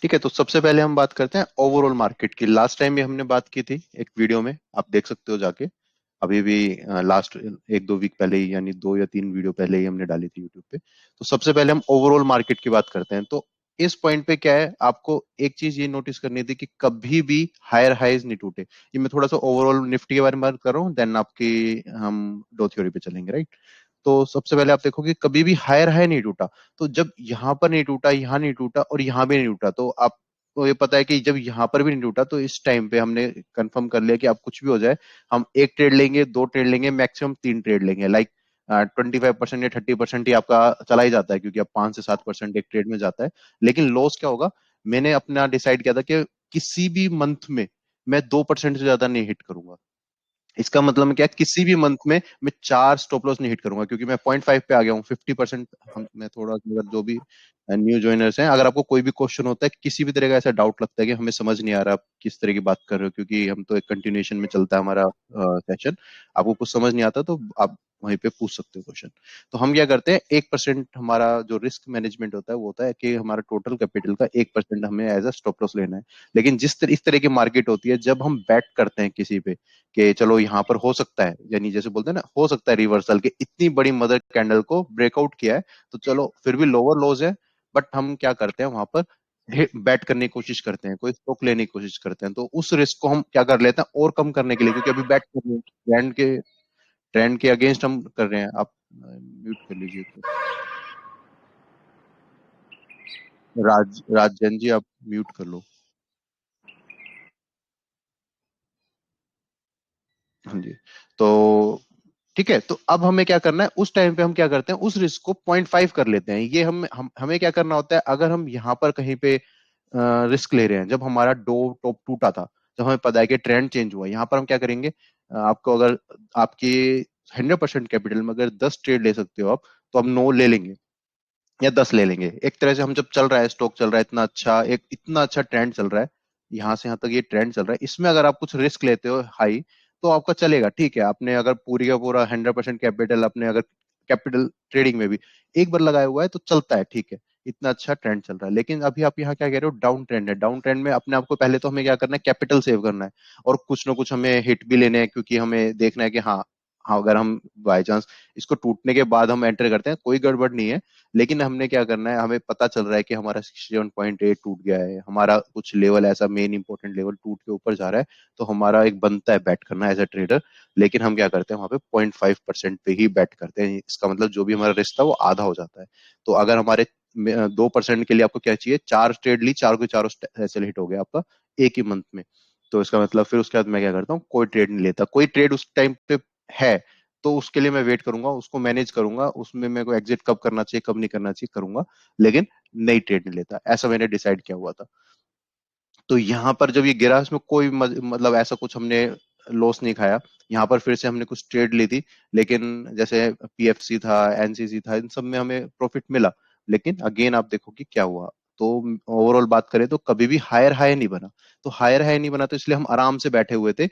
ठीक है, तो सबसे पहले हम बात करते हैं ओवरऑल मार्केट की। लास्ट टाइम भी हमने बात की थी एक वीडियो में, आप देख सकते हो जाके। अभी भी लास्ट एक दो वीक पहले ही, यानी 2 या 3 वीडियो पहले ही हमने डाली थी यूट्यूब पे। तो सबसे पहले हम ओवरऑल मार्केट की बात करते हैं। तो इस पॉइंट पे क्या है, आपको एक चीज ये नोटिस करनी थी कि कभी भी हायर हाइज नहीं टूटे। ये मैं थोड़ा सा ओवरऑल निफ्टी के बारे में बात कर रहा हूँ, देन आपकी हम दो थ्योरी पे चलेंगे, राइट। तो सबसे पहले आप देखो कि कभी भी हायर हाई नहीं टूटा। तो जब यहाँ पर नहीं टूटा, यहाँ नहीं टूटा और यहाँ भी नहीं टूटा, तो आपको ये पता है कि जब यहाँ पर भी नहीं टूटा, तो इस टाइम पे हमने कंफर्म कर लिया कि अब कुछ भी हो जाए, हम एक ट्रेड लेंगे, दो ट्रेड लेंगे, मैक्सिमम 3 ट्रेड लेंगे। लाइक 25% या 30% ही आपका चला ही जाता है, क्योंकि अब 5 से 7% एक ट्रेड में जाता है। लेकिन लॉस क्या होगा, मैंने अपना डिसाइड किया था कि किसी भी मंथ में मैं 2% से ज्यादा नहीं हिट करूंगा। इसका मतलब मैं क्या, किसी भी मंथ में मैं 4 स्टॉप लॉस नहीं हिट करूंगा, क्योंकि मैं 0.5 पे आ गया हूँ। 50%। हम मैं थोड़ा, अगर जो भी न्यू ज्वाइनर्स हैं, अगर आपको कोई भी क्वेश्चन होता है, किसी भी तरह का ऐसा डाउट लगता है कि हमें समझ नहीं आ रहा आप किस तरह की बात कर रहे हो, क्योंकि हम तो एक कंटिन्यूएशन में चलता है हमारा सेशन। आपको कुछ समझ नहीं आता तो आप वहीं पे पूछ सकते हो क्वेश्चन। तो हम क्या करते हैं, 1% हमारा जो रिस्क मैनेजमेंट होता है वो होता है कि हमारा टोटल कैपिटल का 1% हमें एज अ स्टॉप लॉस लेना है। लेकिन इस तरह की मार्केट होती है, जब हम बैट करते हैं किसी पे कि चलो यहाँ पर हो सकता है, यानी जैसे बोलते हैं ना, हो सकता है रिवर्सल के, इतनी बड़ी मदर कैंडल को ब्रेकआउट किया है, तो चलो फिर भी लोअर लोज है, बट हम क्या करते हैं वहां पर, बैट करने की कोशिश करते हैं, कोई स्टॉक लेने की कोशिश करते हैं। तो उस रिस्क को हम क्या कर लेते हैं, और कम करने के लिए, क्योंकि अभी बैट कर रहे हैं ट्रेंड के अगेंस्ट हम कर रहे हैं। आप म्यूट कर लीजिए तो। राजन जी, आप म्यूट कर लो। हाँ जी। तो ठीक है, तो अब हमें क्या करना है, उस टाइम पे हम क्या करते हैं, उस रिस्क को 0.5 कर लेते हैं। ये हमें क्या करना होता है, अगर हम यहाँ पर कहीं पे रिस्क ले रहे हैं, जब हमारा डो टॉप टूटा था, जब हमें पता है कि ट्रेंड चेंज हुआ, यहाँ पर हम क्या करेंगे, आपको अगर आपके 100% कैपिटल में अगर 10 ट्रेड ले सकते हो आप, तो हम 9 ले लेंगे या 10 ले लेंगे। एक तरह से हम, जब चल रहा है स्टॉक, चल रहा है इतना अच्छा, एक इतना अच्छा ट्रेंड चल रहा है, यहाँ से यहाँ तक ये ट्रेंड चल रहा है, इसमें अगर आप कुछ रिस्क लेते हो हाई, तो आपका चलेगा, ठीक है। आपने अगर पूरी का पूरा 100% कैपिटल, अपने अगर कैपिटल ट्रेडिंग में भी एक बार लगाया हुआ है, तो चलता है, ठीक है। इतना अच्छा ट्रेंड चल रहा है। लेकिन अभी आप यहाँ क्या कह रहे हो, डाउन ट्रेंड है। डाउन ट्रेंड में अपने आप को पहले तो हमें क्या करना है, कैपिटल सेव करना है, और कुछ ना कुछ हमें हिट भी लेने हैं, क्योंकि हमें देखना है कि हाँ, हाँ, अगर हम बाई चांस इसको टूटने के बाद हम एंटर करते हैं, कोई गड़बड़ नहीं है। लेकिन हमने क्या करना है, हमें पता चल रहा है कि हमारा 67.8 टूट गया है, हमारा कुछ लेवल ऐसा मेन इंपॉर्टेंट लेवल टूट के ऊपर जा रहा है, तो हमारा एक बनता है बैट करना एज अ ट्रेडर। लेकिन हम क्या करते हैं, वहां पे 0.5% पे ही बैट करते हैं। इसका मतलब जो भी हमारा रिस्क था वो आधा हो जाता है। तो अगर हमारे 2% के लिए आपको क्या चाहिए, 4 ट्रेड ली, चार को चारों ऐसे हिट हो गया आपका एक ही मंथ में। तो इसका मतलब फिर उसके बाद मैं क्या करता हूँ, कोई ट्रेड नहीं लेता। कोई ट्रेड उस टाइम पे है, तो उसके लिए मैं वेट करूंगा, उसको मैनेज करूंगा, उसमें मेरे को एग्जिट कब करना चाहिए, कब नहीं करना चाहिए, करूंगा। लेकिन नई ट्रेड नहीं लेता, ऐसा मैंने डिसाइड किया हुआ था। तो यहाँ पर जब ये गिरा, इसमें कोई मतलब ऐसा कुछ हमने लॉस नहीं खाया। यहाँ पर फिर से हमने कुछ ट्रेड ली थी, लेकिन जैसे पीएफसी था, एनसीसी था, इन सब में हमें प्रॉफिट मिला। लेकिन अगेन आप देखो कि क्या हुआ। तो ओवरऑल बात करें तो कभी भी हायर हाई नहीं बना। तो हायर हाई नहीं बना, तो इसलिए हम आराम से बैठे हुए थे।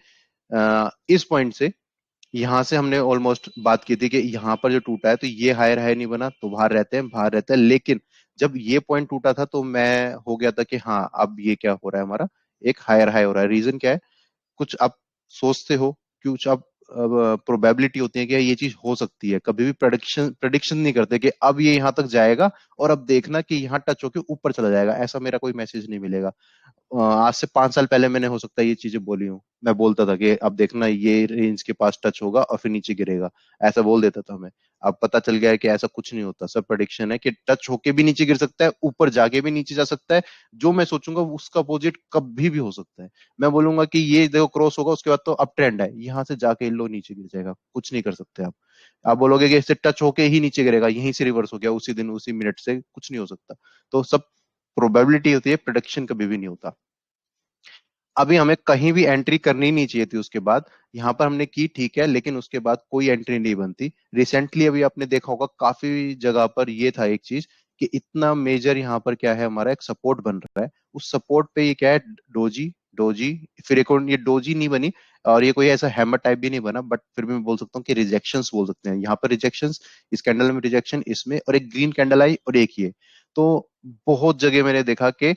इस पॉइंट से, यहाँ से हमने ऑलमोस्ट बात की थी कि यहाँ पर जो टूटा है, तो ये हायर हाई नहीं बना, तो बाहर रहते हैं, बाहर रहते हैं। लेकिन जब ये पॉइंट टूटा था, तो मैं हो गया था कि हाँ, अब ये क्या हो रहा है, हमारा एक हायर हाई हो रहा है। रीजन क्या है, कुछ आप सोचते हो, कुछ आप प्रोबेबिलिटी होती है कि ये चीज हो सकती है। कभी भी प्रेडिक्शन प्रेडिक्शन नहीं करते कि अब ये यहाँ तक जाएगा और अब देखना कि यहाँ टच होके ऊपर चला जाएगा, ऐसा मेरा कोई मैसेज नहीं मिलेगा। आज से 5 साल पहले मैंने हो सकता है ये चीजें बोली हूँ, मैं बोलता था कि अब देखना ये रेंज के पास टच होगा और फिर नीचे गिरेगा, ऐसा बोल देता था मैं। अब पता चल गया है कि ऐसा कुछ नहीं होता, सब प्रेडिक्शन है कि टच होके भी नीचे गिर सकता है, ऊपर जाके भी नीचे जा सकता है। जो मैं सोचूंगा उसका अपोजिट कभी भी हो सकता है। मैं बोलूंगा कि ये देखो क्रॉस होगा, उसके बाद तो अप ट्रेंड है, यहाँ से जाके लो नीचे गिर जाएगा, कुछ नहीं कर सकते आप बोलोगे कि इससे टच होके ही नीचे गिरेगा, यहीं से रिवर्स हो गया उसी दिन उसी मिनट से, कुछ नहीं हो सकता। तो सब प्रोबेबिलिटी होती है, प्रोडक्शन कभी भी नहीं होता। अभी हमें कहीं भी एंट्री करनी नहीं चाहिए थी उसके बाद। यहाँ पर हमने की, ठीक है, लेकिन उसके बाद कोई एंट्री नहीं बनती। रिसेंटली अभी आपने देखा होगा, काफी जगह पर ये था एक चीज कि इतना मेजर यहाँ पर क्या है, हमारा एक सपोर्ट बन रहा है। उस सपोर्ट पे ये क्या है, डोजी डोजी, फिर एक और ये डोजी नहीं बनी, और ये कोई ऐसा हैमर टाइप भी नहीं बना, बट फिर भी मैं बोल सकता हूँ कि रिजेक्शंस बोल सकते हैं। यहाँ पर रिजेक्शंस, इस कैंडल में रिजेक्शन, इसमें, और एक ग्रीन कैंडल आई और एक ये। तो बहुत जगह मैंने देखा कि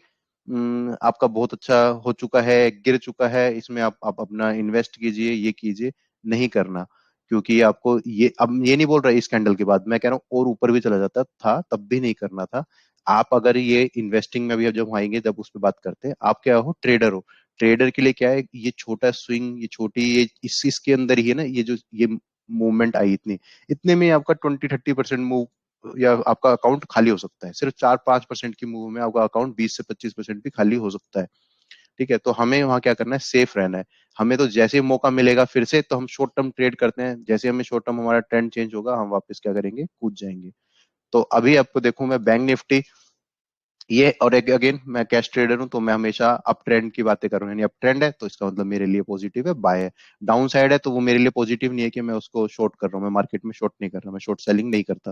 आपका बहुत अच्छा हो चुका है, गिर चुका है, इसमें आप अपना इन्वेस्ट कीजिए, ये कीजिए, नहीं करना। क्योंकि आपको ये, अब ये नहीं बोल रहा इस कैंडल के बाद, मैं कह रहा हूँ और ऊपर भी चला जाता था तब भी नहीं करना था। आप अगर ये इन्वेस्टिंग में भी अब जब आएंगे, जब उस पर बात करते हैं, आप क्या हो, ट्रेडर हो। ट्रेडर के लिए क्या है, ये छोटा स्विंग, ये छोटी, ये इसके अंदर ही है ना, ये जो ये मूवमेंट आई इतनी, इतने में आपका 20-30% मूव, या आपका अकाउंट खाली हो सकता है। सिर्फ 4-5% की मूव में आपका अकाउंट 20 से 25% भी खाली हो सकता है। ठीक है, तो हमें वहां क्या करना है, सेफ रहना है। हमें तो जैसे ही मौका मिलेगा फिर से, तो हम शॉर्ट टर्म ट्रेड करते हैं, जैसे हमें शॉर्ट टर्म हमारा ट्रेंड चेंज होगा, हम वापस क्या करेंगे, कूद जाएंगे। तो अभी आपको देखूं मैं बैंक निफ्टी, ये और एक अगेन मैं कैश ट्रेडर हूं, तो मैं हमेशा अप ट्रेंड की बातें करूं, यानी अप ट्रेंड है तो इसका मतलब मेरे लिए पॉजिटिव है, बाय है। डाउन साइड है तो वो मेरे लिए पॉजिटिव नहीं है कि मैं उसको शॉर्ट कर रहा हूँ, मैं मार्केट में शॉर्ट नहीं कर रहा, मैं शॉर्ट सेलिंग नहीं करता।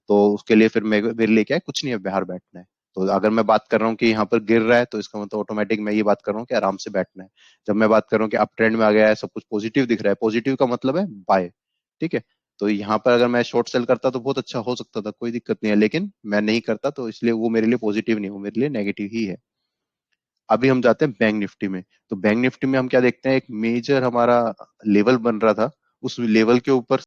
तो उसके लिए फिर मेरे लिए क्या है, कुछ नहीं है, बाहर बैठना है। तो अगर मैं बात कर रहा हूँ कि यहाँ पर गिर रहा है, तो इसका मतलब ऑटोमेटिक मैं ये बात कर रहा हूँ कि आराम से बैठना है। जब मैं बात कर रहा हूँ कि अप ट्रेंड में आ गया है, सब कुछ पॉजिटिव दिख रहा है, पॉजिटिव का मतलब है बाय। ठीक है, तो यहाँ पर अगर मैं शॉर्ट सेल करता तो बहुत अच्छा हो सकता था, कोई दिक्कत नहीं है, लेकिन मैं नहीं करता, तो इसलिए वो मेरे लिए पॉजिटिव नहीं, वो मेरे लिए नेगेटिव ही है। अभी हम जाते हैं बैंक निफ्टी में। तो बैंक निफ्टी में हम क्या देखते हैं, एक मेजर हमारा लेवल बन रहा था, उस लेवल के ऊपर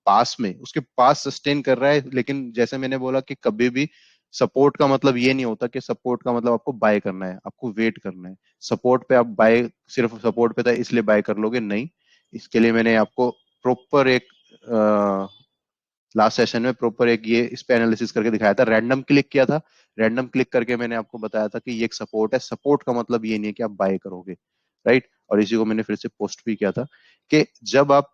पास में, उसके पास सस्टेन कर रहा है, लेकिन जैसे मैंने बोला कि कभी भी सपोर्ट का मतलब ये नहीं होता कि सपोर्ट का मतलब आपको बाय करना है, आपको वेट करना है। सपोर्ट पे आप बाय, सिर्फ सपोर्ट पे था इसलिए बाय कर लोगे, नहीं। इसके लिए मैंने आपको प्रॉपर एक लास्ट सेशन में प्रॉपर एक ये इस पे एनालिसिस करके दिखाया था, रैंडम क्लिक किया था। रैंडम क्लिक करके मैंने आपको बताया था कि ये एक सपोर्ट है, सपोर्ट का मतलब ये नहीं है कि आप बाय करोगे, राइट। और इसी को मैंने फिर से पोस्ट भी किया था कि जब आप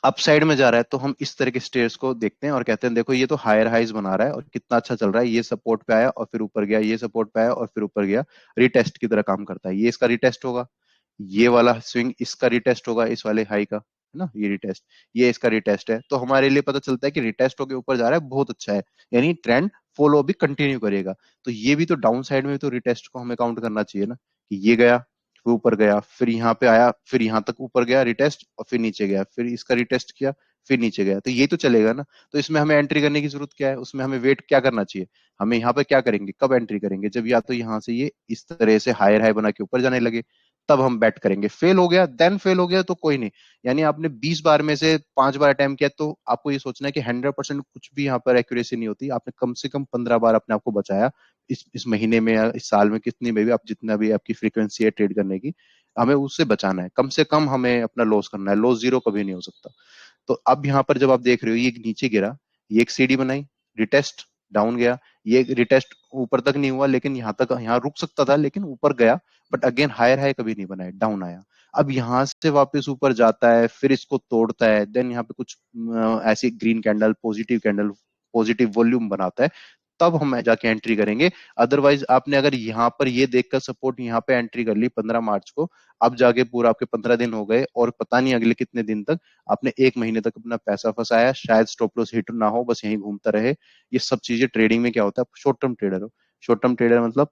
अपसाइड में जा रहा है, तो हम इस तरह के स्टेयर्स को देखते हैं और कहते हैं देखो ये तो हायर हाइज बना रहा है और कितना अच्छा चल रहा है, ये सपोर्ट पे आया और फिर ऊपर गया, ये सपोर्ट पे आया और फिर ऊपर गया, रिटेस्ट की तरह काम करता है। ये इसका रिटेस्ट होगा, ये वाला स्विंग इसका रिटेस्ट होगा, इस वाले हाई का, है ना, ये रिटेस्ट, ये इसका रिटेस्ट है। तो हमारे लिए पता चलता है कि रिटेस्ट होके ऊपर जा रहा है, बहुत अच्छा है, यानी ट्रेंड फॉलो भी कंटिन्यू करेगा। तो ये भी तो डाउन साइड में भी तो रिटेस्ट को हमें काउंट करना चाहिए ना, कि ये गया, फिर ऊपर गया, फिर यहाँ पे आया, फिर यहाँ तक ऊपर गया रिटेस्ट, और फिर नीचे गया, फिर इसका रिटेस्ट किया, फिर नीचे गया, तो ये तो चलेगा ना। तो इसमें हमें एंट्री करने की जरूरत क्या है, उसमें हमें वेट क्या करना चाहिए, हमें यहाँ पे क्या करेंगे, कब एंट्री करेंगे, जब या तो यहाँ से ये इस तरह से हायर हाई बना के ऊपर जाने लगे, तब हम बैट करेंगे। फेल हो गया, देन फेल हो गया तो कोई नहीं, यानी आपने 20 बार में से 5 बार अटेम्प्ट किया, तो आपको ये सोचना है कि 100% कुछ भी यहाँ पर एक्यूरेसी नहीं होती, आपने कम से कम 15 बार अपने आप को बचाया। इस महीने में या इस साल में, कितनी में भी आप, जितना भी आपकी फ्रीक्वेंसी है ट्रेड करने की, हमें उससे बचाना है, कम से कम हमें अपना लॉस करना है, लॉस जीरो कभी नहीं हो सकता। तो अब यहाँ पर जब आप देख रहे हो, ये नीचे गिरा, ये एक सीडी बनाई, रिटेस्ट, डाउन गया, ये रिटेस्ट ऊपर तक नहीं हुआ, लेकिन यहाँ तक, यहाँ रुक सकता था लेकिन ऊपर गया, बट अगेन हायर हाई कभी नहीं बनाया, डाउन आया। अब यहाँ से वापस ऊपर जाता है, फिर इसको तोड़ता है, देन यहाँ पे कुछ ऐसी ग्रीन कैंडल, पॉजिटिव वॉल्यूम बनाता है, तब हम जाके एंट्री करेंगे। अदरवाइज आपने अगर यहाँ पर ये देखकर सपोर्ट यहाँ पे एंट्री कर ली 15 मार्च को, अब जाके पूरा आपके 15 दिन हो गए और पता नहीं अगले कितने दिन तक, आपने 1 महीने तक अपना पैसा फंसाया, शायद स्टॉप लॉस हिट ना हो, बस यहीं घूमता रहे। ये सब चीजें ट्रेडिंग में क्या होता है, शॉर्ट टर्म ट्रेडर हो। शॉर्ट टर्म ट्रेडर मतलब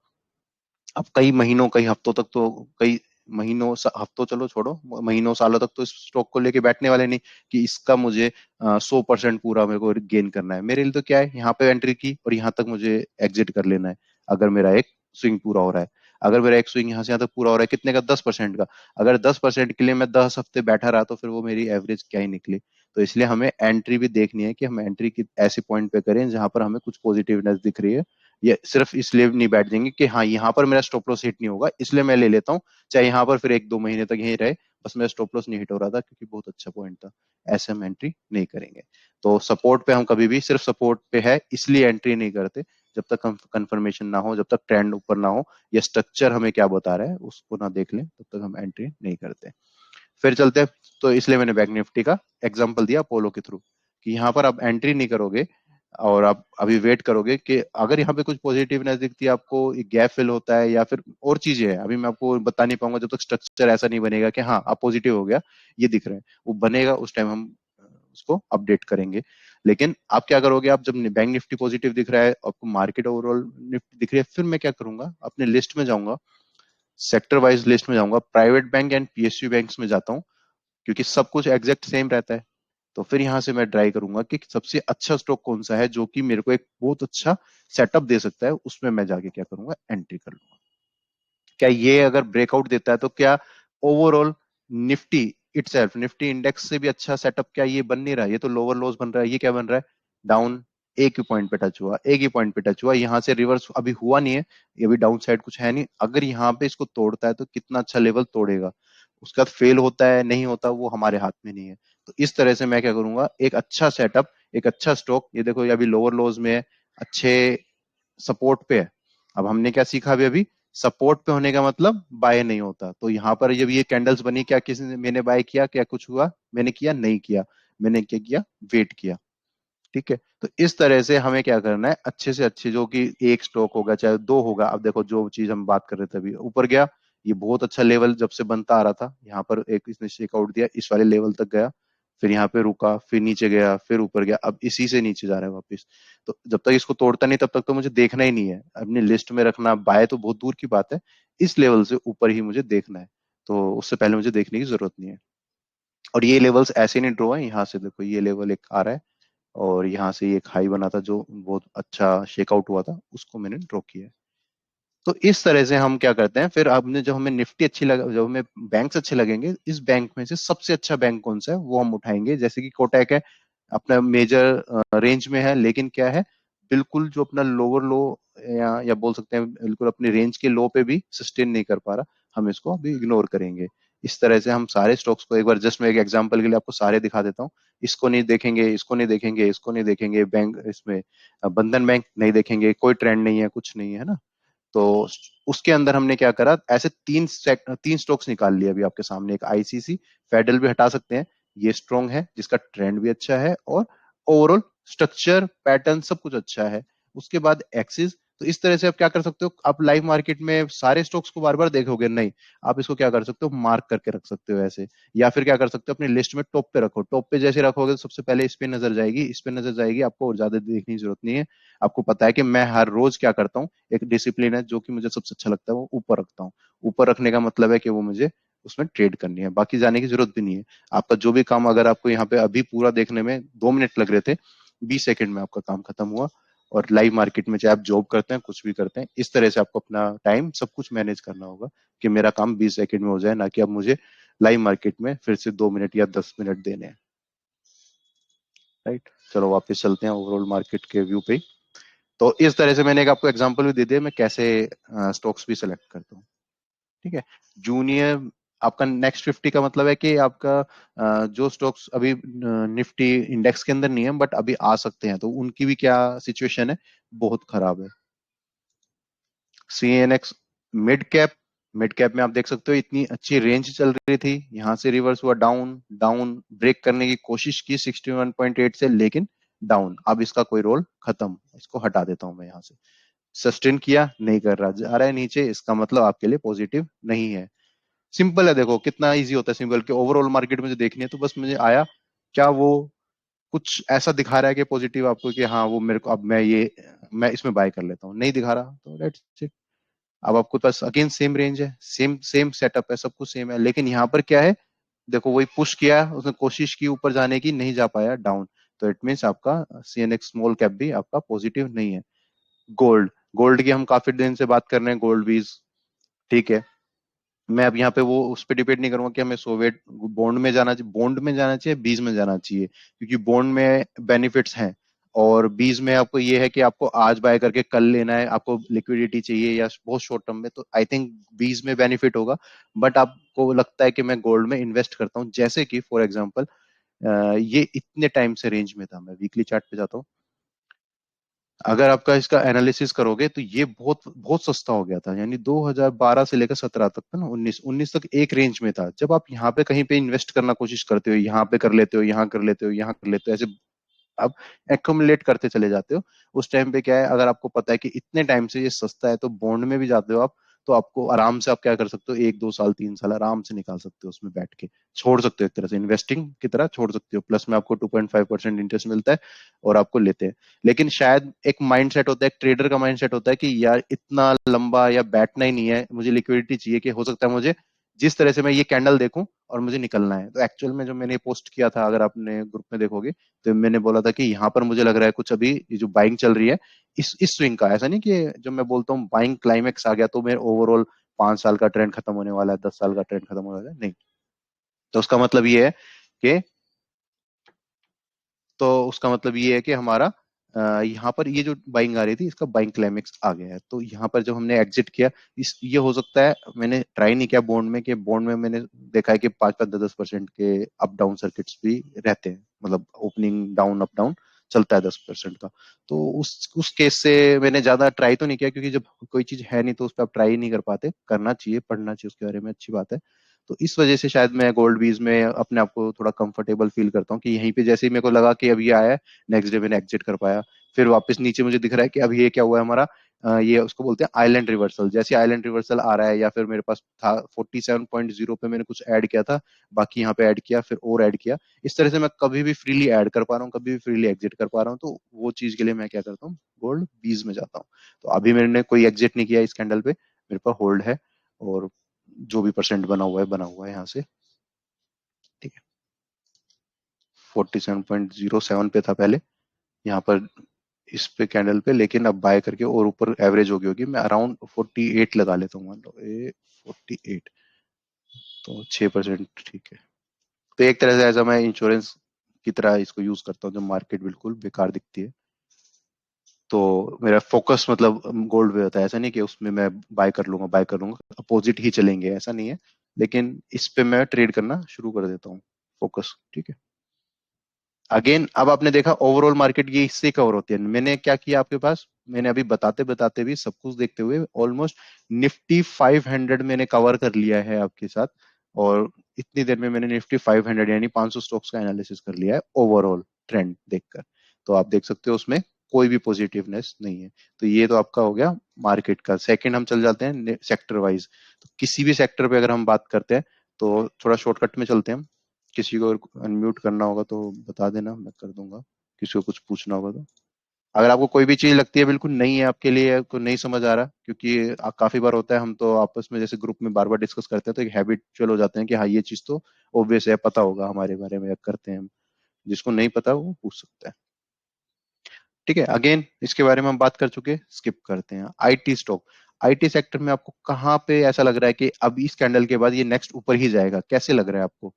अब कई महीनों, कई हफ्तों तक, तो कई महीनों, हफ्तों चलो छोड़ो, महीनों सालों तक तो इस स्टॉक को लेके बैठने वाले नहीं, कि इसका मुझे 100% पूरा मेरे को गेन करना है। मेरे लिए तो क्या है, यहाँ पे एंट्री की और यहाँ तक मुझे एग्जिट कर लेना है, अगर मेरा एक स्विंग पूरा हो रहा है। अगर मेरा एक स्विंग यहाँ से यहाँ तक पूरा हो रहा है, कितने का, 10% का, अगर 10% के लिए मैं 10 हफ्ते बैठा रहा, तो फिर वो मेरी एवरेज क्या ही निकली। तो इसलिए हमें एंट्री भी देखनी है कि हम एंट्री की ऐसे पॉइंट पे करें जहां पर हमें कुछ पॉजिटिवनेस दिख रही है। ये सिर्फ इसलिए नहीं बैठ जाएंगे कि हाँ यहाँ पर मेरा स्टॉप लॉस हिट नहीं होगा, इसलिए मैं ले लेता हूँ, चाहे यहाँ पर फिर 1-2 महीने तक यहीं रहे, बस मेरा स्टॉप लॉस नहीं हिट हो रहा था क्योंकि बहुत अच्छा पॉइंट था, ऐसे हम एंट्री नहीं करेंगे। तो सपोर्ट पे हम कभी भी, सिर्फ सपोर्ट पे है इसलिए एंट्री नहीं करते, जब तक हम कंफर्मेशन ना हो, जब तक ट्रेंड ऊपर ना हो, या स्ट्रक्चर हमें क्या बता रहा है उसको ना देख लें, तब तक हम एंट्री नहीं करते। फिर चलते हैं, तो इसलिए मैंने बैंक निफ्टी का एग्जांपल दिया अपोलो के थ्रू, कि यहाँ पर आप एंट्री नहीं करोगे और आप अभी वेट करोगे कि अगर यहाँ पे कुछ पॉजिटिवनेस दिखती है आपको, गैप फिल होता है या फिर और चीजें हैं, अभी मैं आपको बता नहीं पाऊंगा जब तक स्ट्रक्चर ऐसा नहीं बनेगा कि हाँ आप पॉजिटिव हो गया, ये दिख रहा है, वो बनेगा उस टाइम हम उसको अपडेट करेंगे। लेकिन आप क्या करोगे, आप जब बैंक निफ्टी पॉजिटिव दिख रहा है, आपको मार्केट ओवरऑल निफ्टी दिख रही है, फिर मैं क्या करूंगा, अपने लिस्ट में जाऊंगा, सेक्टर वाइज लिस्ट में जाऊंगा, private bank and PSU banks में जाता हूँ, क्योंकि सब कुछ एग्जैक्ट सेम रहता है। तो फिर यहां से मैं ट्राई करूंगा कि सबसे अच्छा स्टॉक कौन सा है जो कि मेरे को एक बहुत अच्छा सेटअप दे सकता है, उसमें मैं जाके क्या करूंगा, एंट्री कर लूंगा। क्या ये अगर ब्रेकआउट देता है तो क्या overall Nifty itself, Nifty index से भी अच्छा सेटअप क्या ये बन नहीं रहा है? ये तो लोअर लोज बन रहा है, ये क्या बन रहा है? डाउन। एक ही पॉइंट पे टच हुआ, एक ही पॉइंट पे टच हुआ, यहाँ से रिवर्स अभी हुआ नहीं है, ये भी डाउन साइड कुछ है नहीं। अगर यहाँ पे इसको तोड़ता है तो कितना अच्छा लेवल तोड़ेगा, उसके बाद फेल होता है नहीं होता वो हमारे हाथ में नहीं है। तो इस तरह से मैं क्या करूंगा, एक अच्छा सेटअप, एक अच्छा स्टॉक, ये देखो ये अभी लोअर लोज में है, अच्छे सपोर्ट पे है। अब हमने क्या सीखा अभी अभी, सपोर्ट पे होने का मतलब बाय नहीं होता। तो यहाँ पर जब ये कैंडल्स बनी, क्या किसी ने, मैंने बाय किया, क्या कुछ हुआ? मैंने किया नहीं किया, मैंने क्या किया, वेट किया। ठीक है, तो इस तरह से हमें क्या करना है, अच्छे से अच्छे, जो कि एक स्टॉक होगा चाहे दो होगा। अब देखो जो चीज हम बात कर रहे थे अभी, ऊपर गया, ये बहुत अच्छा लेवल जब से बनता आ रहा था, यहाँ पर एक इसने शेकआउट दिया, इस वाले लेवल तक गया, फिर यहाँ पे रुका, फिर नीचे गया, फिर ऊपर गया, अब इसी से नीचे जा रहा है वापस। तो जब तक इसको तोड़ता नहीं तब तक तो मुझे देखना ही नहीं है, अपनी लिस्ट में रखना, बाय तो बहुत दूर की बात है, इस लेवल से ऊपर ही मुझे देखना है। तो उससे पहले मुझे देखने की जरूरत नहीं है। और ये लेवल्स ऐसे नहीं ड्रॉ है, यहाँ से देखो ये लेवल एक आ रहा है, और यहाँ से ये एक हाई बना था जो बहुत अच्छा शेकआउट हुआ था, उसको मैंने ड्रॉ किया है। तो इस तरह से हम क्या करते हैं, फिर आपने जब हमें निफ्टी अच्छी लगा, जब हमें बैंक्स अच्छे लगेंगे, इस बैंक में से सबसे अच्छा बैंक कौन सा है वो हम उठाएंगे। जैसे कि कोटक है, अपना मेजर रेंज में है, लेकिन क्या है, बिल्कुल जो अपना लोअर लो, या बोल सकते हैं बिल्कुल अपने रेंज के लो पे भी सस्टेन नहीं कर पा रहा, हम इसको अभी इग्नोर करेंगे। इस तरह से हम सारे स्टॉक्स को, एक बार जस्ट मैं एक एग्जांपल के लिए आपको सारे दिखा देता हूँ। इसको नहीं देखेंगे, इसको नहीं देखेंगे, इसको नहीं देखेंगे, बैंक इसमें बंधन बैंक नहीं देखेंगे, कोई ट्रेंड नहीं है, कुछ नहीं है ना। तो उसके अंदर हमने क्या करा, ऐसे तीन स्टॉक्स निकाल लिए अभी आपके सामने। एक आईसीसी, फेडरल भी हटा सकते हैं, ये स्ट्रॉन्ग है, जिसका ट्रेंड भी अच्छा है, और ओवरऑल स्ट्रक्चर पैटर्न सब कुछ अच्छा है। उसके बाद एक्सिस। तो इस तरह से आप क्या कर सकते हो, आप लाइव मार्केट में सारे स्टॉक्स को बार बार देखोगे नहीं, आप इसको क्या कर सकते हो, मार्क करके रख सकते हो ऐसे। या फिर क्या कर सकते हो, अपनी लिस्ट में टॉप पे रखो, टॉप पे जैसे रखोगे तो सबसे पहले इस पे नजर जाएगी, इस पे नजर जाएगी, आपको और ज्यादा देखने की जरूरत नहीं है। आपको पता है कि मैं हर रोज क्या करता हूँ, एक डिसिप्लिन है जो कि मुझे सबसे अच्छा लगता है, वो ऊपर रखता हूँ। ऊपर रखने का मतलब है कि वो मुझे उसमें ट्रेड करनी है, बाकी जाने की जरूरत भी नहीं है। आपका जो भी काम, अगर आपको यहाँ पे अभी पूरा देखने में 2 मिनट लग रहे थे, 20 सेकंड में आपका काम खत्म हुआ। और लाइव मार्केट में चाहे आप जॉब करते हैं, कुछ भी करते हैं, इस तरह से आपको अपना टाइम सब कुछ मैनेज करना होगा कि मेरा काम 20 सेकंड में हो जाए, ना कि अब मुझे लाइव मार्केट में फिर से 2 मिनट या 10 मिनट देने हैं। राइट, चलो वापस चलते हैं ओवरऑल मार्केट के व्यू पे। तो इस तरह से मैंने एक आपको एग्जांपल भी दे दिया, मैं कैसे स्टॉक्स भी सिलेक्ट करता हूँ। ठीक है, जूनियर, आपका नेक्स्ट 50 का मतलब है कि आपका जो स्टॉक्स अभी निफ्टी इंडेक्स के अंदर नहीं है बट अभी आ सकते हैं, तो उनकी भी क्या सिचुएशन है, बहुत खराब है। CNX mid cap, mid cap में आप देख सकते हो इतनी अच्छी रेंज चल रही थी, यहां से रिवर्स हुआ, डाउन, डाउन ब्रेक करने की कोशिश की 61.8 से, लेकिन डाउन। अब इसका कोई रोल खत्म, इसको हटा देता हूं मैं यहाँ से। सस्टेन किया नहीं कर रहा, जा रहा है नीचे, इसका मतलब आपके लिए पॉजिटिव नहीं है। सिंपल है, देखो कितना इजी होता है सिंपल, कि ओवरऑल मार्केट मुझे देखनी है तो बस मुझे आया, क्या वो कुछ ऐसा दिखा रहा है कि पॉजिटिव आपको, कि हाँ वो मेरे को, अब मैं इसमें बाय कर लेता हूँ, नहीं दिखा रहा तो लेट्स इट। अब आपके पास अगेन सेम रेंज है, सेम सेम सेटअप है, सब कुछ सेम है, लेकिन यहाँ पर क्या है, देखो वही पुश किया उसने, कोशिश की ऊपर जाने की, नहीं जा पाया, डाउन। तो इट मीन्स आपका सीएनएक्स स्मॉल कैप भी आपका पॉजिटिव नहीं है। गोल्ड, गोल्ड की हम काफी दिन से बात कर रहे हैं, गोल्ड बीज। ठीक है, मैं अब यहाँ पे वो उस पर डिपेंड नहीं करूंगा कि हमें सोवियत बॉन्ड में जाना चाहिए, बॉन्ड में जाना चाहिए, बीज में जाना चाहिए, क्योंकि बॉन्ड में बेनिफिट्स हैं, और बीज में आपको ये है कि आपको आज बाय करके कल लेना है, आपको लिक्विडिटी चाहिए या बहुत शॉर्ट टर्म में, तो आई थिंक बीज में बेनिफिट होगा। बट आपको लगता है कि मैं गोल्ड में इन्वेस्ट करता हूँ, जैसे कि फॉर एग्जाम्पल ये इतने टाइम से रेंज में था, मैं वीकली चार्ट पे जाता हूँ, अगर आपका इसका एनालिसिस करोगे तो ये बहुत बहुत सस्ता हो गया था, यानी 2012 से लेकर 17 तक था ना, 19 तक एक रेंज में था। जब आप यहाँ पे कहीं पे इन्वेस्ट करना कोशिश करते हो, यहाँ पे कर लेते हो, यहाँ कर लेते हो, यहाँ कर लेते हो, ऐसे आप एक्युमुलेट करते चले जाते हो। उस टाइम पे क्या है, अगर आपको पता है कि इतने टाइम से ये सस्ता है, तो बॉन्ड में भी जाते हो आप, तो आपको आराम से आप क्या कर सकते हो, 1 2 साल 3 साल आराम से निकाल सकते हो उसमें बैठ के, छोड़ सकते हो, एक तरह से इन्वेस्टिंग की तरह छोड़ सकते हो, प्लस में आपको 2.5% इंटरेस्ट मिलता है, और आपको लेते हैं। लेकिन शायद एक माइंड सेट होता है, एक ट्रेडर का माइंड सेट होता है कि यार इतना लंबा या बैठना ही नहीं है, मुझे लिक्विडिटी चाहिए, कि हो सकता है मुझे जिस तरह से मैं ये कैंडल देखूं और मुझे निकलना है। तो एक्चुअल में जो मैंने पोस्ट किया था, अगर आपने ग्रुप में देखोगे, तो मैंने बोला था कि यहाँ पर मुझे लग रहा है कुछ, अभी ये जो बाइंग चल रही है, इस स्विंग का, ऐसा नहीं कि जब मैं बोलता हूँ बाइंग क्लाइमेक्स आ गया तो मैं ओवरऑल 5 साल का ट्रेंड खत्म होने वाला है, 10 साल का ट्रेंड खत्म होने वाला है, नहीं। तो उसका मतलब ये है कि हमारा यहाँ पर ये जो बाइंग आ रही थी, इसका बाइंग क्लाइमेक्स आ गया है। तो यहाँ पर जब हमने एग्जिट किया, इस ये हो सकता है, मैंने ट्राई नहीं किया बॉन्ड में, कि बॉन्ड में मैंने देखा है कि 5-5 10% के अप डाउन सर्किट्स भी रहते हैं, मतलब ओपनिंग डाउन अप डाउन चलता है 10% का। तो उस केस से मैंने ज्यादा ट्राई तो नहीं किया, क्योंकि जब कोई चीज है नहीं तो उस पर आप ट्राई नहीं कर पाते। करना चाहिए, पढ़ना चाहिए उसके बारे में, अच्छी बात है। तो इस वजह से शायद मैं गोल्ड बीज में अपने आप को थोड़ा कंफर्टेबल फील करता हूँ, कि यहीं पे जैसे ही मेरे को लगा कि अभी आया है, नेक्स्ट डे मैंने एग्जिट कर पाया। फिर वापस नीचे मुझे दिख रहा है कि अभी ये क्या हुआ है हमारा, ये उसको बोलते हैं आइलैंड रिवर्सल। जैसे आइलैंड रिवर्सल आ रहा है, या फिर मेरे पास था 47.0 पे मैंने कुछ ऐड किया था, बाकी यहाँ पे ऐड किया, फिर और ऐड किया। इस तरह से मैं कभी भी फ्रीली ऐड कर पा रहा हूँ, कभी भी फ्रीली एग्जिट कर पा रहा हूँ। तो वो चीज के लिए मैं क्या करता हूँ, गोल्ड बीज में जाता हूँ। तो अभी मैंने कोई एग्जिट नहीं किया इस कैंडल पे, मेरे पास होल्ड है, और जो भी परसेंट बना हुआ है यहाँ से, ठीक है। 47.07 पे था पहले, यहाँ पर इस पे कैंडल पे, लेकिन अब बाय करके और ऊपर एवरेज हो गई होगी। मैं अराउंड 48 लगा लेता हूँ, मान लो ये 48, तो 6%, ठीक है। तो एक तरह से ऐसा मैं इंश्योरेंस की तरह इसको यूज करता हूँ, जब मार्केट बिल्कुल बेकार दिखती है। तो मेरा फोकस मतलब गोल्ड पे होता है, ऐसा नहीं कि उसमें मैं बाय कर लूंगा, अपोजिट ही चलेंगे, ऐसा नहीं है। लेकिन इस पे मैं ट्रेड करना शुरू कर देता हूँ, फोकस, ठीक है। अगेन अब आपने देखा ओवरऑल मार्केट ये इससे कवर होती है। मैंने क्या किया आपके पास, मैंने अभी बताते बताते भी, सब कुछ देखते हुए, ऑलमोस्ट निफ्टी 500 मैंने कवर कर लिया है आपके साथ। और इतनी देर में मैंने निफ्टी 500 यानी 500 स्टॉक्स का एनालिसिस कर लिया है ओवरऑल ट्रेंड देखकर। तो आप देख सकते हो उसमें कोई भी पॉजिटिवनेस नहीं है। तो ये तो आपका हो गया मार्केट का। सेकंड हम चल जाते हैं सेक्टर वाइज। तो किसी भी सेक्टर पे अगर हम बात करते हैं, तो थोड़ा शॉर्टकट में चलते हैं हम। किसी को अनम्यूट करना होगा तो बता देना, मैं कर दूंगा। किसी को कुछ पूछना होगा तो, अगर आपको कोई भी चीज लगती है बिल्कुल नहीं है आपके लिए, को नहीं समझ आ रहा, क्योंकि काफी बार होता है, हम तो आपस में जैसे ग्रुप में बार बार डिस्कस करते हैं, तो एक हैबिचुअल हो जाते हैं कि हाँ ये चीज तो ऑब्वियस है, पता होगा हमारे बारे में, करते हैं हम। जिसको नहीं पता वो पूछ सकता है, ठीक है। अगेन इसके बारे में हम बात कर चुके, स्किप करते हैं। आईटी स्टॉक, आईटी सेक्टर में आपको कहाँ पे ऐसा लग रहा है कि अब इस कैंडल के बाद ये नेक्स्ट ऊपर ही जाएगा, कैसे लग रहा है आपको?